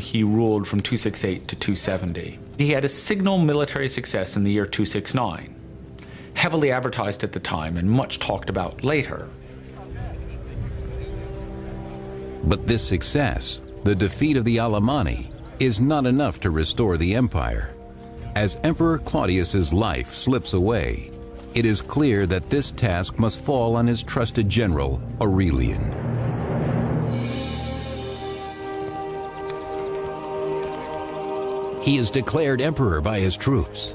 He ruled from 268 to 270. He had a signal military success in the year 269, heavily advertised at the time and much talked about later. But this success, the defeat of the Alemanni, is not enough to restore the empire. As Emperor Claudius's life slips away, it is clear that this task must fall on his trusted general, Aurelian. He is declared emperor by his troops.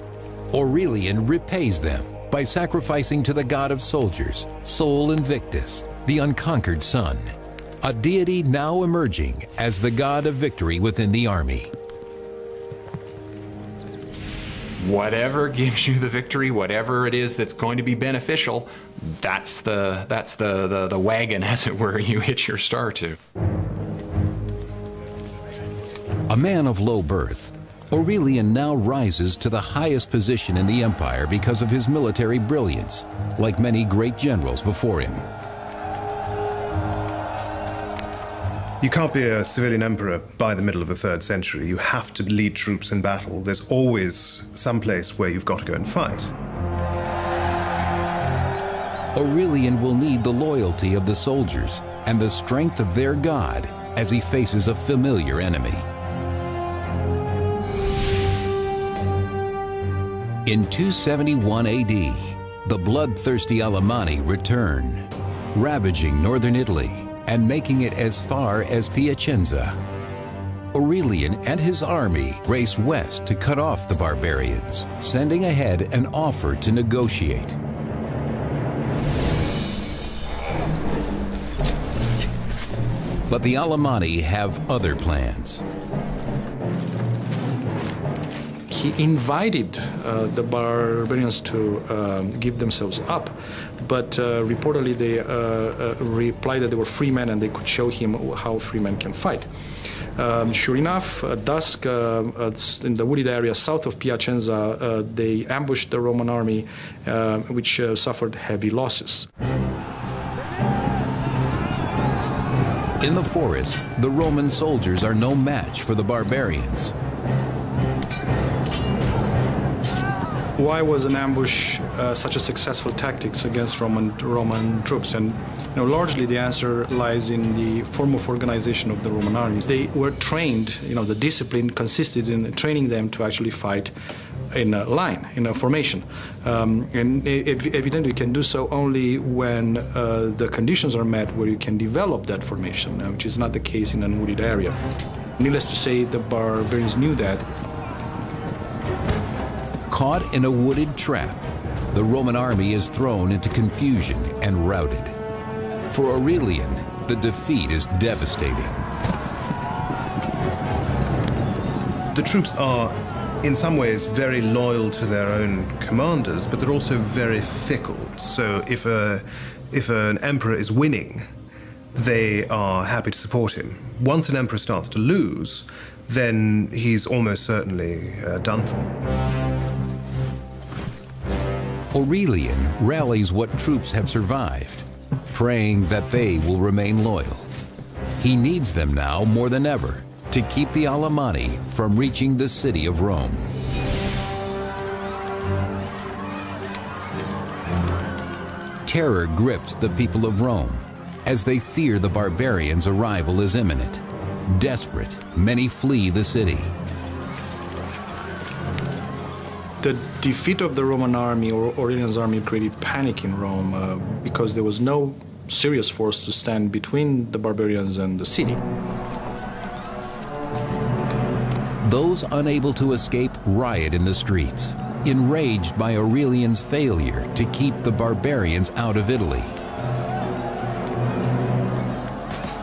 Aurelian repays them by sacrificing to the god of soldiers, Sol Invictus, the unconquered sun, a deity now emerging as the god of victory within the army. Whatever gives you the victory, whatever it is that's going to be beneficial, that's the wagon, as it were, you hitch your star to. A man of low birth, Aurelian now rises to the highest position in the empire because of his military brilliance, like many great generals before him. You can't be a civilian emperor by the middle of the 3rd century. You have to lead troops in battle. There's always some place where you've got to go and fight. Aurelian will need the loyalty of the soldiers and the strength of their god as he faces a familiar enemy. In 271 AD, the bloodthirsty Alemanni return, ravaging northern Italy and making it as far as Piacenza. Aurelian and his army race west to cut off the barbarians, sending ahead an offer to negotiate. But the Alemanni have other plans. He invited the barbarians to give themselves up, but reportedly they replied that they were free men and they could show him how free men can fight. Sure enough, at dusk, in the wooded area south of Piacenza, they ambushed the Roman army, which suffered heavy losses. In the forest, the Roman soldiers are no match for the barbarians. Why was an ambush such a successful tactic against Roman troops? And largely the answer lies in the form of organization of the Roman armies. They were trained, the discipline consisted in training them to actually fight in a line, in a formation. And evidently you can do so only when the conditions are met where you can develop that formation, which is not the case in a wooded area. Needless to say, the barbarians knew that. Caught in a wooded trap, the Roman army is thrown into confusion and routed. For Aurelian, the defeat is devastating. The troops are, in some ways, very loyal to their own commanders, but they're also very fickle. So if an emperor is winning, they are happy to support him. Once an emperor starts to lose, then he's almost certainly done for. Aurelian rallies what troops have survived, praying that they will remain loyal. He needs them now more than ever to keep the Alemanni from reaching the city of Rome. Terror grips the people of Rome as they fear the barbarians' arrival is imminent. Desperate, many flee the city. The defeat of the Roman army, or Aurelian's army, created panic in Rome because there was no serious force to stand between the barbarians and the city. Those unable to escape riot in the streets, enraged by Aurelian's failure to keep the barbarians out of Italy.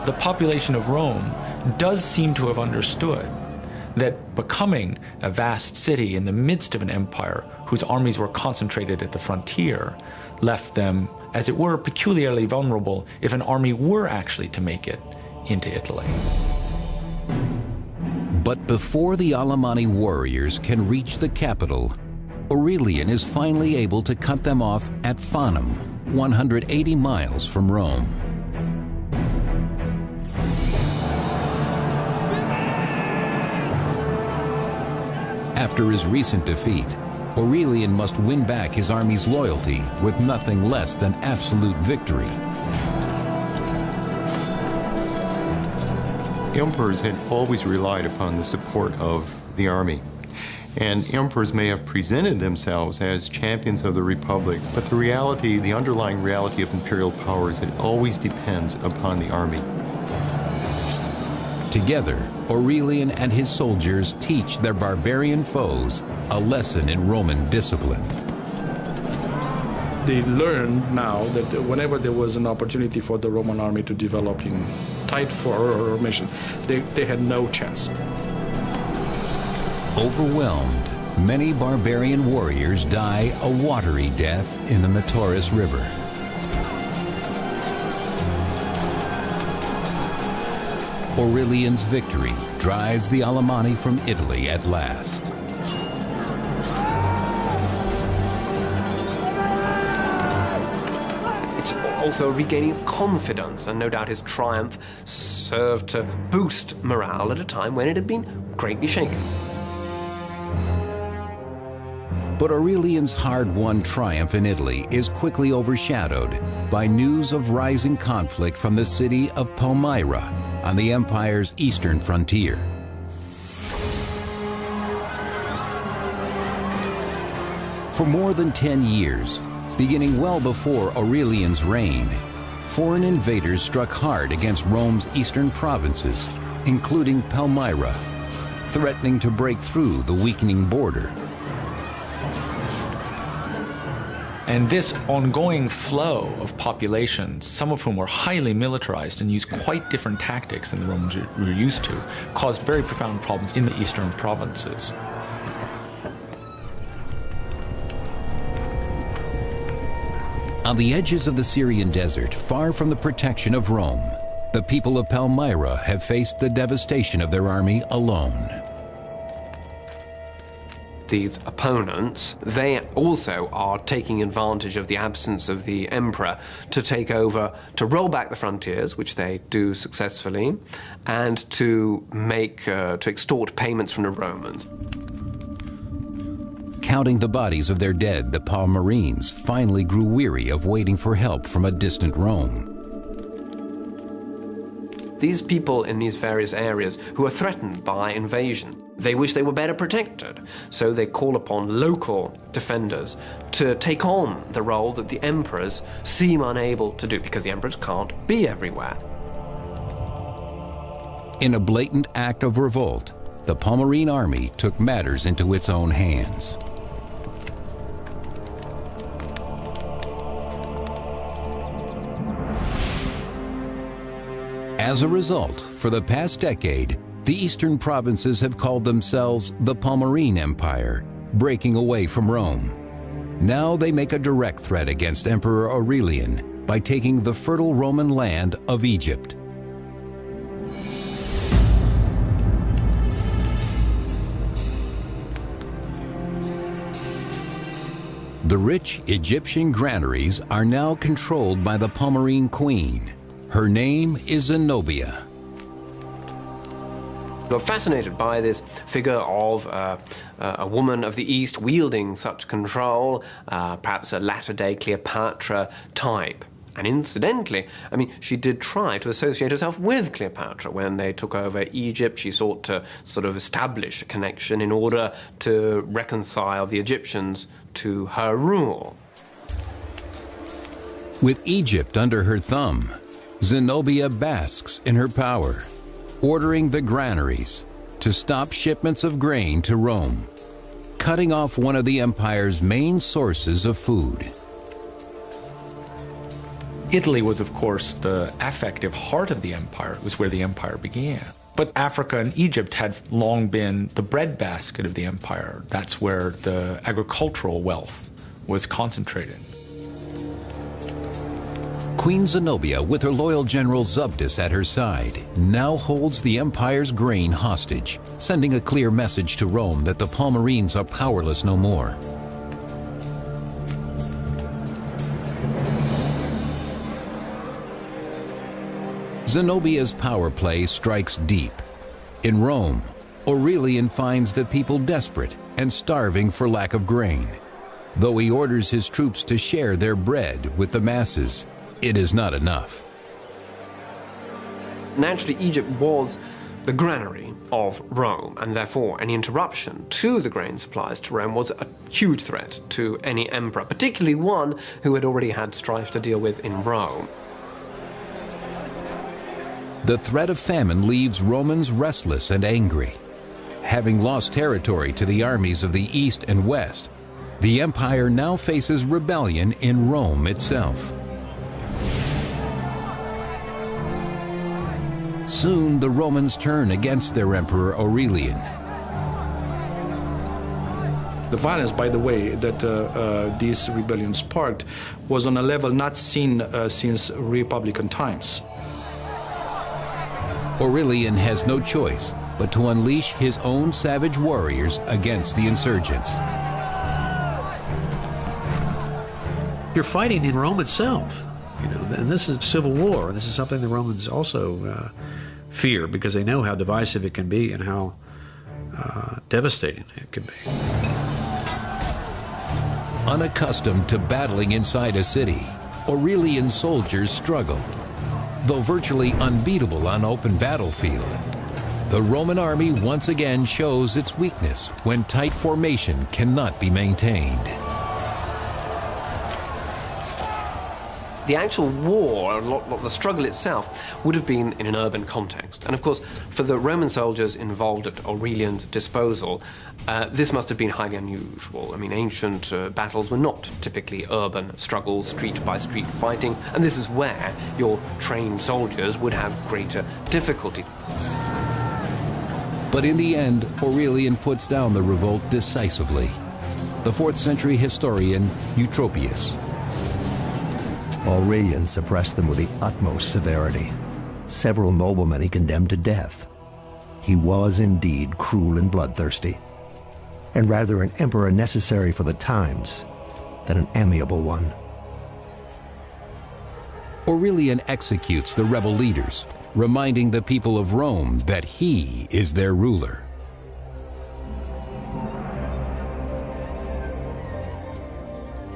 The population of Rome does seem to have understood that becoming a vast city in the midst of an empire whose armies were concentrated at the frontier left them, as it were, peculiarly vulnerable if an army were actually to make it into Italy. But before the Alemanni warriors can reach the capital, Aurelian is finally able to cut them off at Fanum, 180 miles from Rome. After his recent defeat, Aurelian must win back his army's loyalty with nothing less than absolute victory. Emperors had always relied upon the support of the army. And emperors may have presented themselves as champions of the Republic, but the reality, the underlying reality of imperial powers, it always depends upon the army. Together, Aurelian and his soldiers teach their barbarian foes a lesson in Roman discipline. They learned now that whenever there was an opportunity for the Roman army to develop in tight formation, they had no chance. Overwhelmed, many barbarian warriors die a watery death in the Metaurus River. Aurelian's victory drives the Alemanni from Italy at last. It's also regaining confidence, and no doubt his triumph served to boost morale at a time when it had been greatly shaken. But Aurelian's hard-won triumph in Italy is quickly overshadowed by news of rising conflict from the city of Palmyra on the empire's eastern frontier. For more than 10 years, beginning well before Aurelian's reign, foreign invaders struck hard against Rome's eastern provinces, including Palmyra, threatening to break through the weakening border. And this ongoing flow of populations, some of whom were highly militarized and used quite different tactics than the Romans were used to, caused very profound problems in the eastern provinces. On the edges of the Syrian desert, far from the protection of Rome, the people of Palmyra have faced the devastation of their army alone. These opponents, they also are taking advantage of the absence of the emperor to take over, to roll back the frontiers, which they do successfully, and to extort payments from the Romans. Counting the bodies of their dead, the Palmyrines finally grew weary of waiting for help from a distant Rome. These people in these various areas who are threatened by invasion, they wish they were better protected, so they call upon local defenders to take on the role that the emperors seem unable to do, because the emperors can't be everywhere. In a blatant act of revolt, the Palmyrene army took matters into its own hands. As a result, for the past decade, the eastern provinces have called themselves the Palmyrene Empire, breaking away from Rome. Now they make a direct threat against Emperor Aurelian by taking the fertile Roman land of Egypt. The rich Egyptian granaries are now controlled by the Palmyrene queen. Her name is Zenobia. We're fascinated by this figure of a woman of the East wielding such control, perhaps a latter-day Cleopatra type. And incidentally, I mean, she did try to associate herself with Cleopatra. When they took over Egypt, she sought to sort of establish a connection in order to reconcile the Egyptians to her rule. With Egypt under her thumb, Zenobia basks in her power, ordering the granaries to stop shipments of grain to Rome, cutting off one of the empire's main sources of food. Italy was, of course, the affective heart of the empire. It was where the empire began. But Africa and Egypt had long been the breadbasket of the empire. That's where the agricultural wealth was concentrated. Queen Zenobia, with her loyal general Zubdus at her side, now holds the empire's grain hostage, sending a clear message to Rome that the Palmyrenes are powerless no more. Zenobia's power play strikes deep. In Rome, Aurelian finds the people desperate and starving for lack of grain. Though he orders his troops to share their bread with the masses, it is not enough. Naturally, Egypt was the granary of Rome, and therefore any interruption to the grain supplies to Rome was a huge threat to any emperor, particularly one who had already had strife to deal with in Rome. The threat of famine leaves Romans restless and angry. Having lost territory to the armies of the East and West, the empire now faces rebellion in Rome itself. Soon the Romans turn against their emperor Aurelian. The violence, by the way, that this rebellion sparked was on a level not seen since Republican times. Aurelian has no choice but to unleash his own savage warriors against the insurgents. You're fighting in Rome itself, you know, and this is civil war. This is something the Romans also fear because they know how divisive it can be and how devastating it can be. Unaccustomed to battling inside a city, Aurelian soldiers struggle. Though virtually unbeatable on open battlefield, the Roman army once again shows its weakness when tight formation cannot be maintained. The actual war, the struggle itself, would have been in an urban context. And of course, for the Roman soldiers involved at Aurelian's disposal, this must have been highly unusual. I mean, ancient battles were not typically urban struggles, street by street fighting, and this is where your trained soldiers would have greater difficulty. But in the end, Aurelian puts down the revolt decisively. The 4th century historian Eutropius. Aurelian suppressed them with the utmost severity. Several noblemen he condemned to death. He was indeed cruel and bloodthirsty, and rather an emperor necessary for the times than an amiable one. Aurelian executes the rebel leaders, reminding the people of Rome that he is their ruler.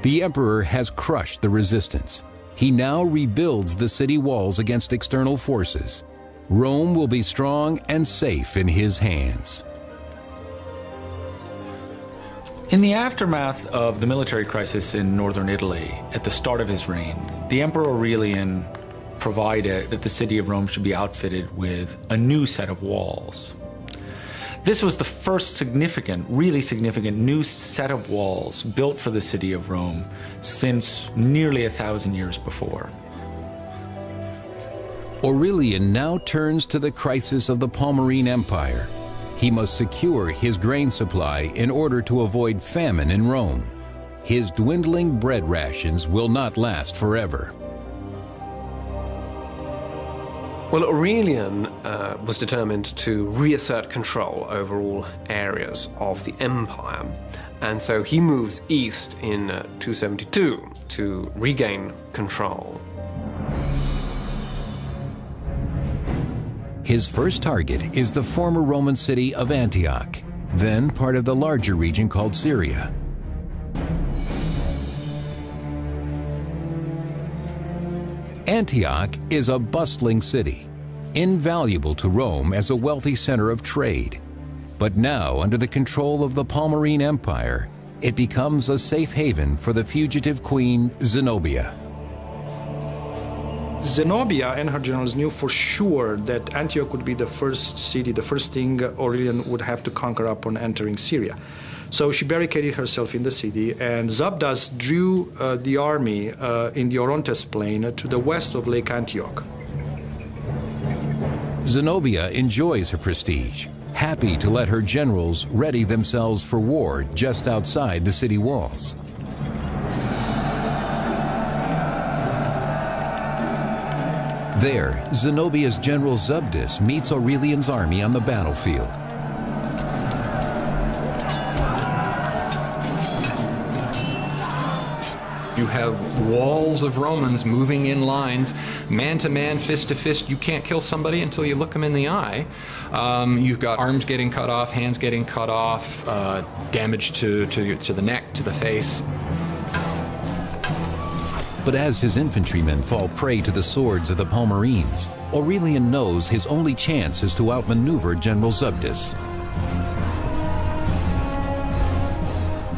The emperor has crushed the resistance. He now rebuilds the city walls against external forces. Rome will be strong and safe in his hands. In the aftermath of the military crisis in northern Italy, at the start of his reign, the Emperor Aurelian provided that the city of Rome should be outfitted with a new set of walls. This was the first significant, really significant new set of walls built for the city of Rome since nearly 1,000 years before. Aurelian now turns to the crisis of the Palmyrene Empire. He must secure his grain supply in order to avoid famine in Rome. His dwindling bread rations will not last forever. Well, Aurelian was determined to reassert control over all areas of the empire, and so he moves east in 272 to regain control. His first target is the former Roman city of Antioch, then part of the larger region called Syria. Antioch is a bustling city, invaluable to Rome as a wealthy center of trade. But now, under the control of the Palmyrene Empire, it becomes a safe haven for the fugitive queen Zenobia. Zenobia and her generals knew for sure that Antioch would be the first city, the first thing Aurelian would have to conquer upon entering Syria. So she barricaded herself in the city, and Zabdas drew the army in the Orontes plain to the west of Lake Antioch. Zenobia enjoys her prestige, happy to let her generals ready themselves for war just outside the city walls. There, Zenobia's general Zabdas meets Aurelian's army on the battlefield. You have walls of Romans moving in lines, man to man, fist to fist. You can't kill somebody until you look them in the eye. You've got arms getting cut off, hands getting cut off, damage to the neck, to the face. But as his infantrymen fall prey to the swords of the Palmyrenes, Aurelian knows his only chance is to outmaneuver General Zabdas.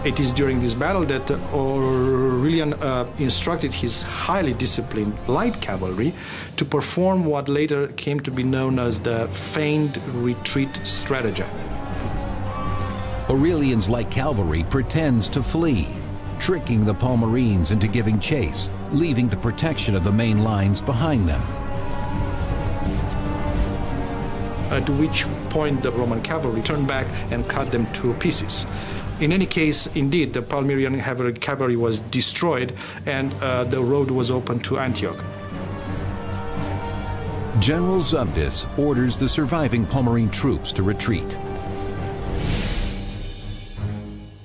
It is during this battle that Aurelian instructed his highly disciplined light cavalry to perform what later came to be known as the feigned retreat stratagem. Aurelian's light cavalry pretends to flee, tricking the Palmyrenes into giving chase, leaving the protection of the main lines behind them. At which point the Roman cavalry turned back and cut them to pieces. In any case, indeed, the Palmyrean cavalry was destroyed and the road was open to Antioch. General Zabdas orders the surviving Palmyrene troops to retreat.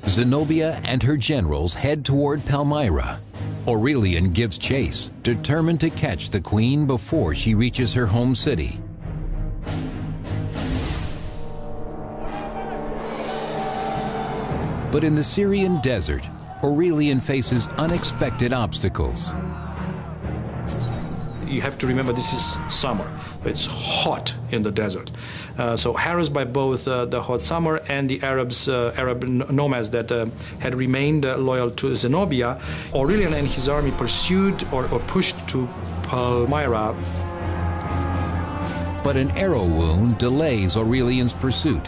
Zenobia and her generals head toward Palmyra. Aurelian gives chase, determined to catch the queen before she reaches her home city. But in the Syrian desert, Aurelian faces unexpected obstacles. You have to remember this is summer. It's hot in the desert. So harassed by both the hot summer and the Arab nomads that had remained loyal to Zenobia, Aurelian and his army pursued or pushed to Palmyra. But an arrow wound delays Aurelian's pursuit,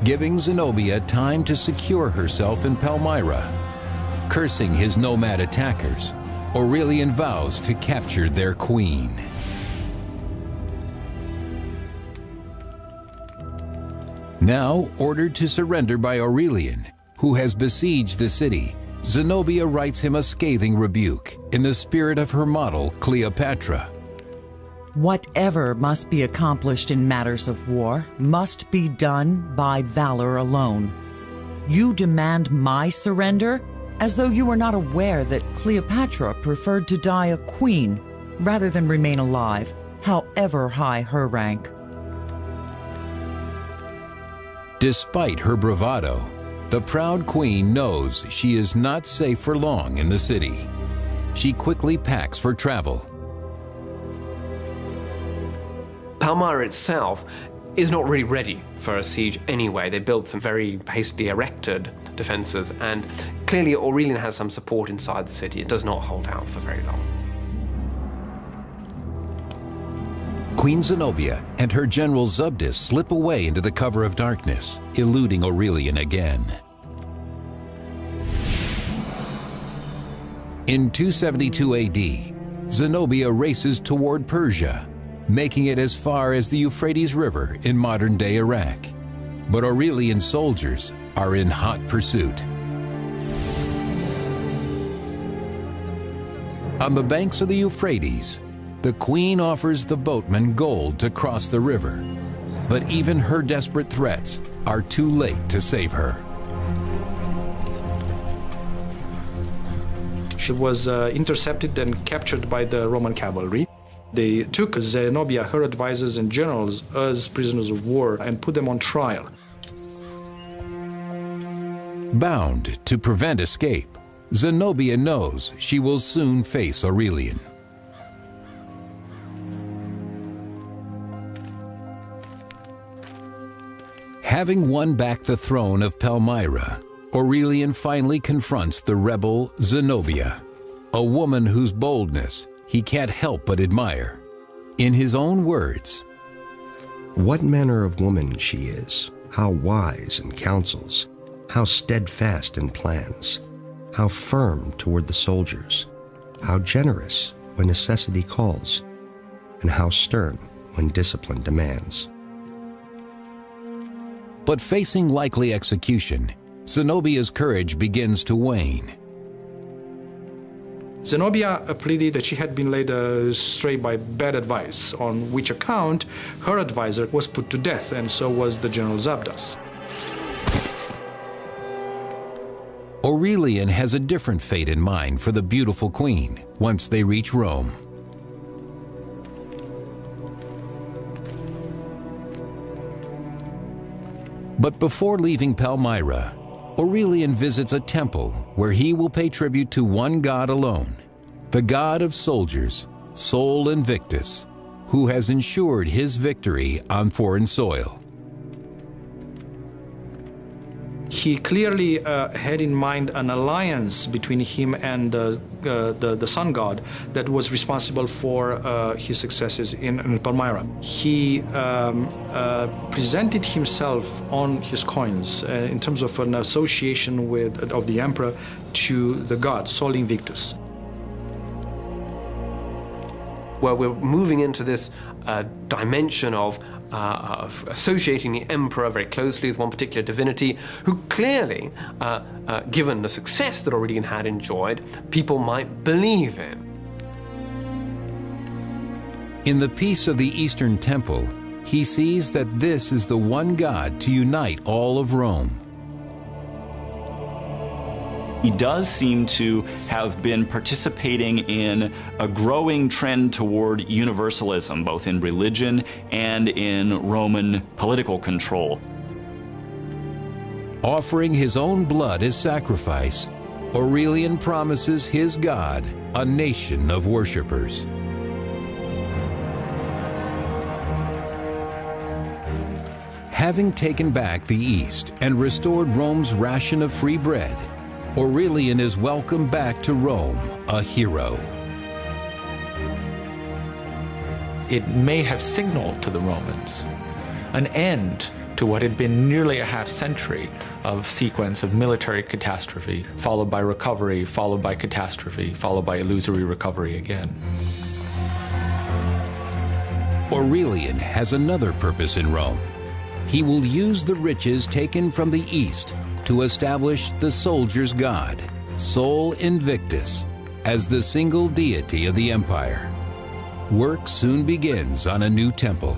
giving Zenobia time to secure herself in Palmyra. Cursing his nomad attackers, Aurelian vows to capture their queen. Now ordered to surrender by Aurelian, who has besieged the city, Zenobia writes him a scathing rebuke in the spirit of her model, Cleopatra. Whatever must be accomplished in matters of war must be done by valor alone. You demand my surrender, as though you were not aware that Cleopatra preferred to die a queen rather than remain alive, however high her rank. Despite her bravado, the proud queen knows she is not safe for long in the city. She quickly packs for travel. Palmyra itself is not really ready for a siege anyway. They built some very hastily erected defenses, and clearly Aurelian has some support inside the city. It does not hold out for very long. Queen Zenobia and her general Zubdus slip away into the cover of darkness, eluding Aurelian again. In 272 AD, Zenobia races toward Persia, making it as far as the Euphrates River in modern-day Iraq. But Aurelian's soldiers are in hot pursuit. On the banks of the Euphrates, the queen offers the boatmen gold to cross the river, but even her desperate threats are too late to save her. She was intercepted and captured by the Roman cavalry. They took Zenobia, her advisors and generals, as prisoners of war and put them on trial. Bound to prevent escape, Zenobia knows she will soon face Aurelian. Having won back the throne of Palmyra, Aurelian finally confronts the rebel Zenobia, a woman whose boldness he can't help but admire. In his own words, "What manner of woman she is, how wise in counsels, how steadfast in plans, how firm toward the soldiers, how generous when necessity calls, and how stern when discipline demands." But facing likely execution, Zenobia's courage begins to wane. Zenobia pleaded that she had been led astray by bad advice, on which account her advisor was put to death, and so was the general Zabdas. Aurelian has a different fate in mind for the beautiful queen once they reach Rome. But before leaving Palmyra, Aurelian visits a temple where he will pay tribute to one god alone, the god of soldiers, Sol Invictus, who has ensured his victory on foreign soil. He clearly had in mind an alliance between him and the sun god that was responsible for his successes in Palmyra. He presented himself on his coins in terms of an association of the emperor to the god, Sol Invictus. Well, we're moving into this dimension of associating the emperor very closely with one particular divinity, who clearly, given the success that Aurelian had enjoyed, people might believe in. In the peace of the Eastern Temple, he sees that this is the one God to unite all of Rome. He does seem to have been participating in a growing trend toward universalism, both in religion and in Roman political control. Offering his own blood as sacrifice, Aurelian promises his God a nation of worshipers. Having taken back the East and restored Rome's ration of free bread, Aurelian is welcomed back to Rome, a hero. It may have signaled to the Romans an end to what had been nearly a half century of sequence of military catastrophe, followed by recovery, followed by catastrophe, followed by illusory recovery again. Aurelian has another purpose in Rome. He will use the riches taken from the East to establish the soldier's god, Sol Invictus, as the single deity of the empire. Work soon begins on a new temple.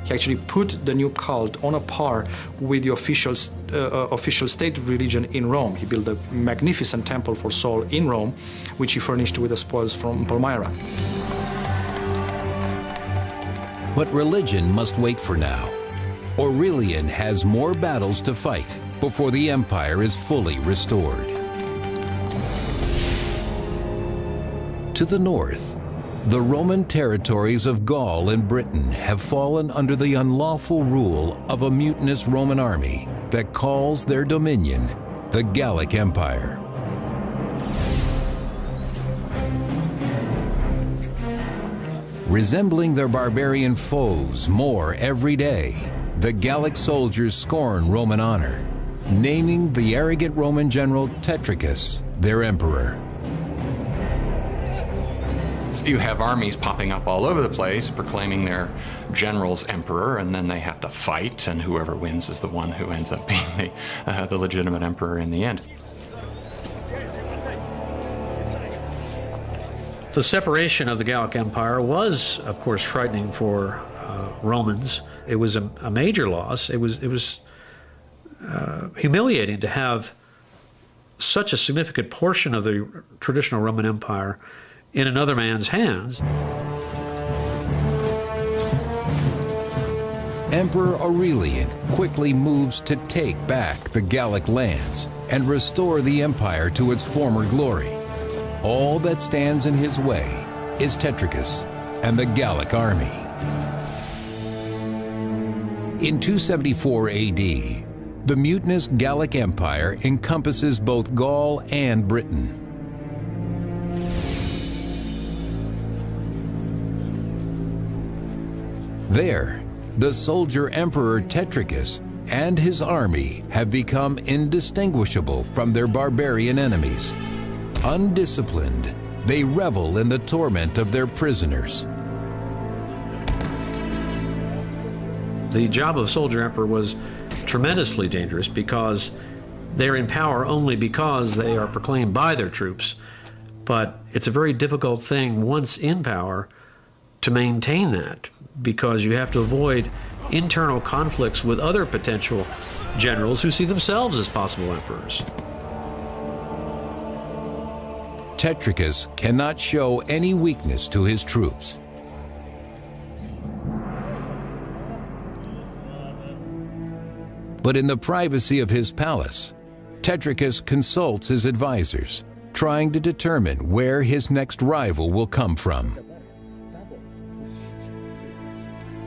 He actually put the new cult on a par with the official state religion in Rome. He built a magnificent temple for Sol in Rome, which he furnished with the spoils from Palmyra. But religion must wait for now. Aurelian has more battles to fight before the empire is fully restored. To the north, the Roman territories of Gaul and Britain have fallen under the unlawful rule of a mutinous Roman army that calls their dominion the Gallic Empire. Resembling their barbarian foes more every day, the Gallic soldiers scorn Roman honor, naming the arrogant Roman general Tetricus their emperor. You have armies popping up all over the place proclaiming their generals emperor, and then they have to fight, and whoever wins is the one who ends up being the legitimate emperor in the end. The separation of the Gallic Empire was, of course, frightening for Romans. It was a major loss. It was humiliating to have such a significant portion of the traditional Roman Empire in another man's hands. Emperor Aurelian quickly moves to take back the Gallic lands and restore the empire to its former glory. All that stands in his way is Tetricus and the Gallic army. In 274 AD, the mutinous Gallic Empire encompasses both Gaul and Britain. There, the soldier Emperor Tetricus and his army have become indistinguishable from their barbarian enemies. Undisciplined, they revel in the torment of their prisoners. The job of soldier emperor was tremendously dangerous because they're in power only because they are proclaimed by their troops. But it's a very difficult thing once in power to maintain that, because you have to avoid internal conflicts with other potential generals who see themselves as possible emperors. Tetricus cannot show any weakness to his troops. But in the privacy of his palace, Tetricus consults his advisors, trying to determine where his next rival will come from.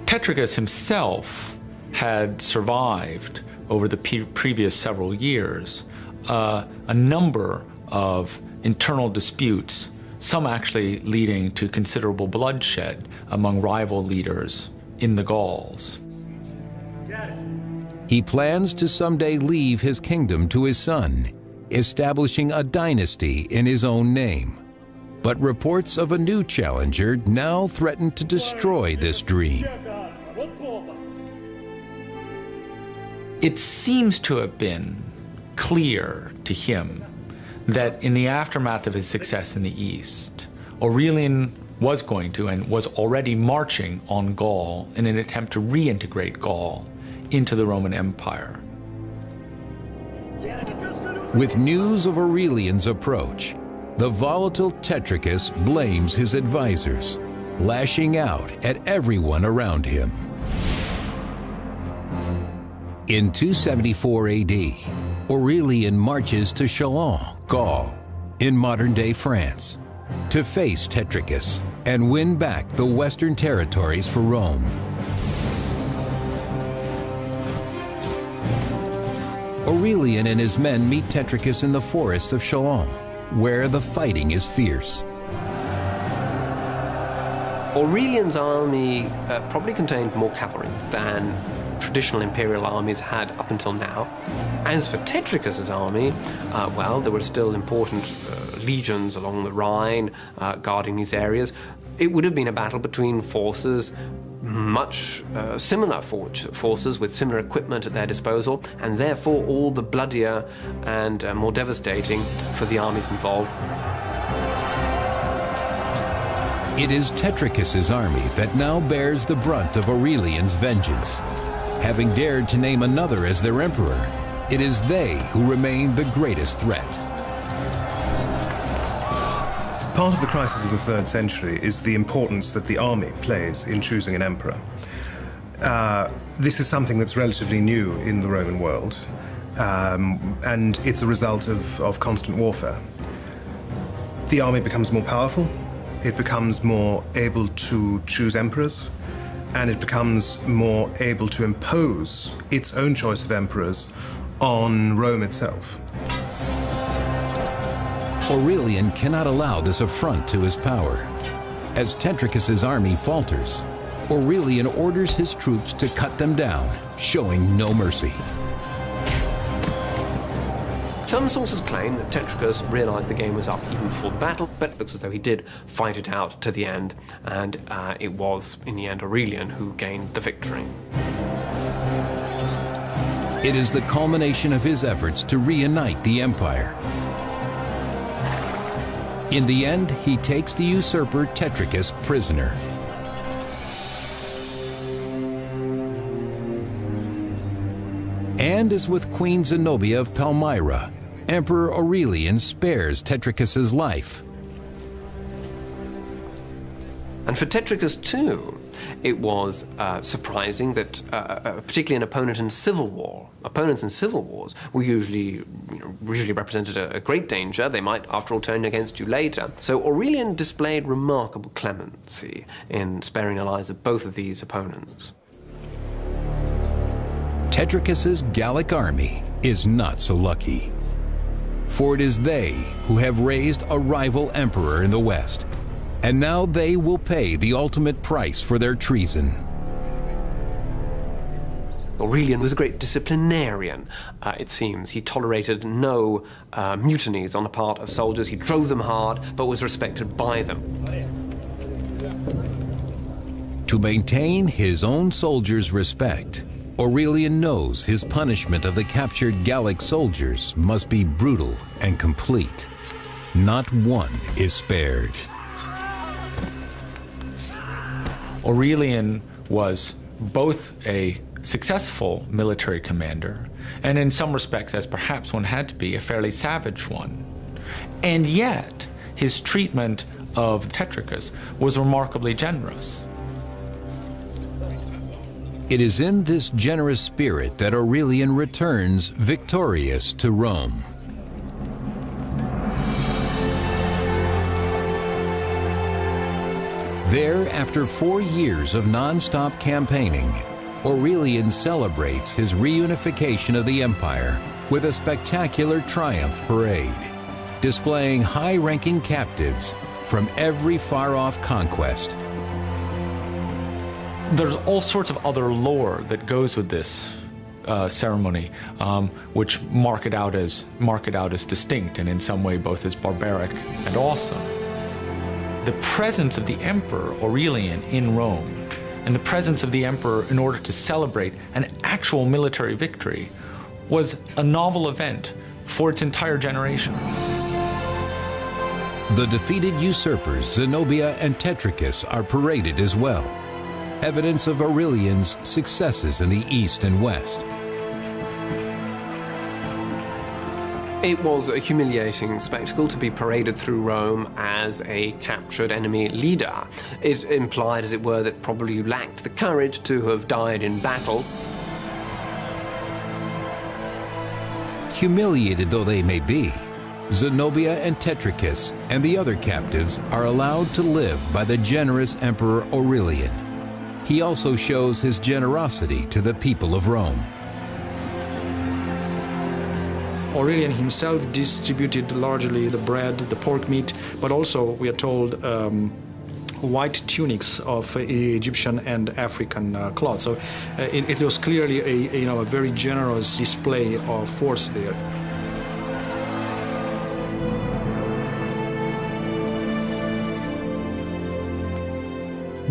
Tetricus himself had survived over the previous several years a number of internal disputes, some actually leading to considerable bloodshed among rival leaders in the Gauls. He plans to someday leave his kingdom to his son, establishing a dynasty in his own name. But reports of a new challenger now threaten to destroy this dream. It seems to have been clear to him that in the aftermath of his success in the East, Aurelian was going to and was already marching on Gaul in an attempt to reintegrate Gaul into the Roman Empire. With news of Aurelian's approach, the volatile Tetricus blames his advisors, lashing out at everyone around him. In 274 AD, Aurelian marches to Chalons, Gaul, in modern-day France, to face Tetricus and win back the western territories for Rome. Aurelian and his men meet Tetricus in the forests of Chalons, where the fighting is fierce. Aurelian's army probably contained more cavalry than traditional imperial armies had up until now. As for Tetricus's army, well, there were still important legions along the Rhine guarding these areas. It would have been a battle between forces, much similar forces with similar equipment at their disposal, and therefore all the bloodier and more devastating for the armies involved. It is Tetricus's army that now bears the brunt of Aurelian's vengeance. Having dared to name another as their emperor, it is they who remain the greatest threat. Part of the crisis of the 3rd century is the importance that the army plays in choosing an emperor. This is something that's relatively new in the Roman world, and it's a result of constant warfare. The army becomes more powerful, it becomes more able to choose emperors, and it becomes more able to impose its own choice of emperors on Rome itself. Aurelian cannot allow this affront to his power. As Tetricus's army falters, Aurelian orders his troops to cut them down, showing no mercy. Some sources claim that Tetricus realized the game was up even before the battle, but it looks as though he did fight it out to the end, and it was, in the end, Aurelian who gained the victory. It is the culmination of his efforts to reunite the empire. In the end, he takes the usurper Tetricus prisoner. And as with Queen Zenobia of Palmyra, Emperor Aurelian spares Tetricus's life. And for Tetricus too, it was surprising that, particularly an opponent in civil war, opponents in civil wars were usually represented a great danger. They might, after all, turn against you later. So Aurelian displayed remarkable clemency in sparing the lives of both of these opponents. Tetricus's Gallic army is not so lucky, for it is they who have raised a rival emperor in the West, and now they will pay the ultimate price for their treason. Aurelian was a great disciplinarian, it seems. He tolerated no mutinies on the part of soldiers. He drove them hard, but was respected by them. To maintain his own soldiers' respect, Aurelian knows his punishment of the captured Gallic soldiers must be brutal and complete. Not one is spared. Aurelian was both a successful military commander and in some respects, as perhaps one had to be, a fairly savage one. And yet, his treatment of Tetricus was remarkably generous. It is in this generous spirit that Aurelian returns victorious to Rome. There, after 4 years of non-stop campaigning, Aurelian celebrates his reunification of the empire with a spectacular triumph parade, displaying high-ranking captives from every far-off conquest. There's all sorts of other lore that goes with this ceremony, which mark it out as distinct and in some way both as barbaric and awesome. The presence of the Emperor Aurelian in Rome and the presence of the Emperor in order to celebrate an actual military victory was a novel event for its entire generation. The defeated usurpers Zenobia and Tetricus are paraded as well, evidence of Aurelian's successes in the East and West. It was a humiliating spectacle to be paraded through Rome as a captured enemy leader. It implied, as it were, that probably you lacked the courage to have died in battle. Humiliated though they may be, Zenobia and Tetricus and the other captives are allowed to live by the generous Emperor Aurelian. He also shows his generosity to the people of Rome. Aurelian himself distributed largely the bread, the pork meat, but also, we are told, white tunics of Egyptian and African cloth. So it was clearly a very generous display of force there.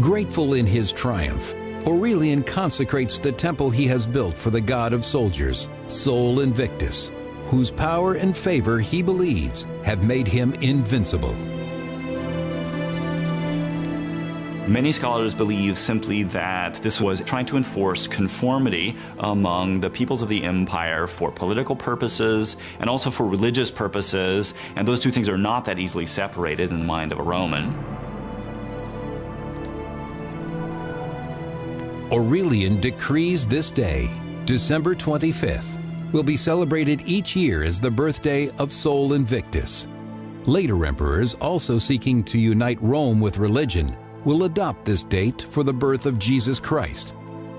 Grateful in his triumph, Aurelian consecrates the temple he has built for the god of soldiers, Sol Invictus, whose power and favor he believes have made him invincible. Many scholars believe simply that this was trying to enforce conformity among the peoples of the empire for political purposes and also for religious purposes, and those two things are not that easily separated in the mind of a Roman. Aurelian decrees this day, December 25th, will be celebrated each year as the birthday of Sol Invictus. Later emperors, also seeking to unite Rome with religion, will adopt this date for the birth of Jesus Christ.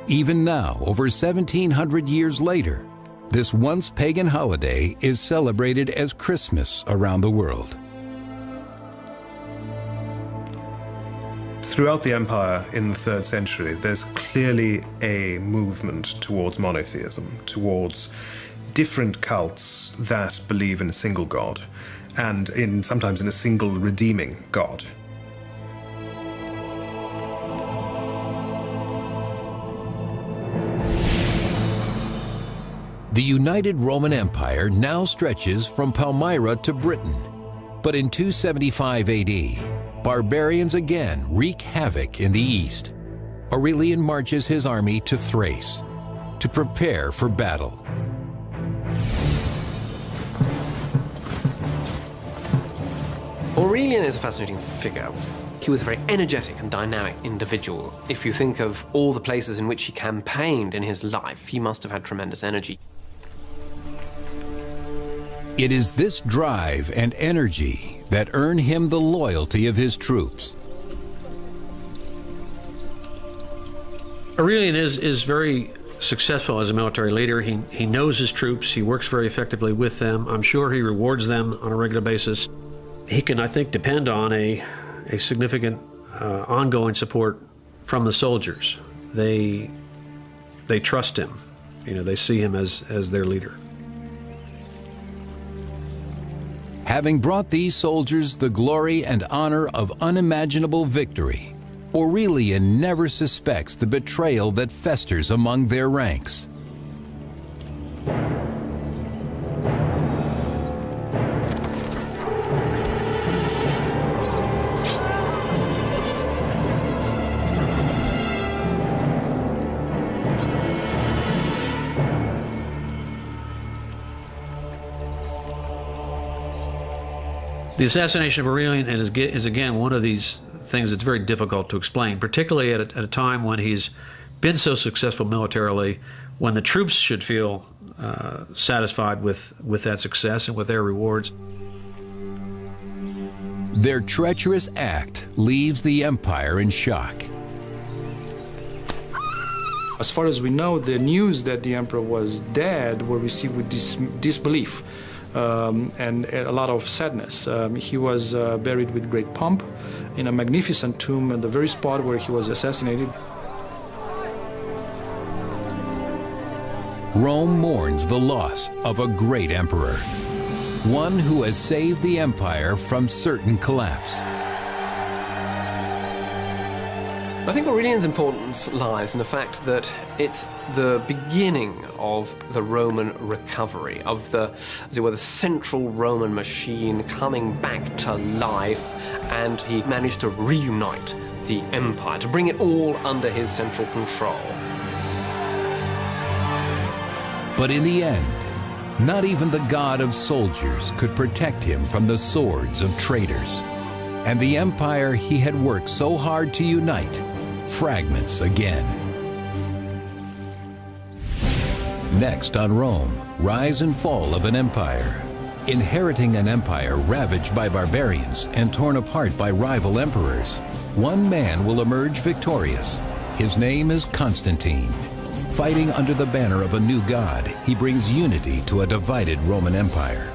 Even now, over 1,700 years later, this once pagan holiday is celebrated as Christmas around the world. Throughout the empire in the 3rd century, there's clearly a movement towards monotheism, towards different cults that believe in a single god, and sometimes in a single redeeming god. The United Roman Empire now stretches from Palmyra to Britain. But in 275 AD, barbarians again wreak havoc in the east. Aurelian marches his army to Thrace to prepare for battle. Aurelian is a fascinating figure. He was a very energetic and dynamic individual. If you think of all the places in which he campaigned in his life, he must have had tremendous energy. It is this drive and energy that earn him the loyalty of his troops. Aurelian is very successful as a military leader. He knows his troops. He works very effectively with them. I'm sure he rewards them on a regular basis. He can, I think, depend on a significant ongoing support from the soldiers. They trust him. You know, they see him as their leader. Having brought these soldiers the glory and honor of unimaginable victory, Aurelian never suspects the betrayal that festers among their ranks. The assassination of Aurelian is again one of these things that's very difficult to explain, particularly at a time when he's been so successful militarily, when the troops should feel satisfied with that success and with their rewards. Their treacherous act leaves the empire in shock. As far as we know, the news that the emperor was dead were received with disbelief. And a lot of sadness. He was buried with great pomp in a magnificent tomb at the very spot where he was assassinated. Rome mourns the loss of a great emperor, one who has saved the empire from certain collapse. I think Aurelian's importance lies in the fact that it's the beginning of the Roman recovery, of the, as it were, the central Roman machine coming back to life, and he managed to reunite the empire, to bring it all under his central control. But in the end, not even the god of soldiers could protect him from the swords of traitors. And the empire he had worked so hard to unite fragments again. Next on Rome, rise and fall of an empire. Inheriting an empire ravaged by barbarians and torn apart by rival emperors, one man will emerge victorious. His name is Constantine. Fighting under the banner of a new god, he brings unity to a divided Roman Empire.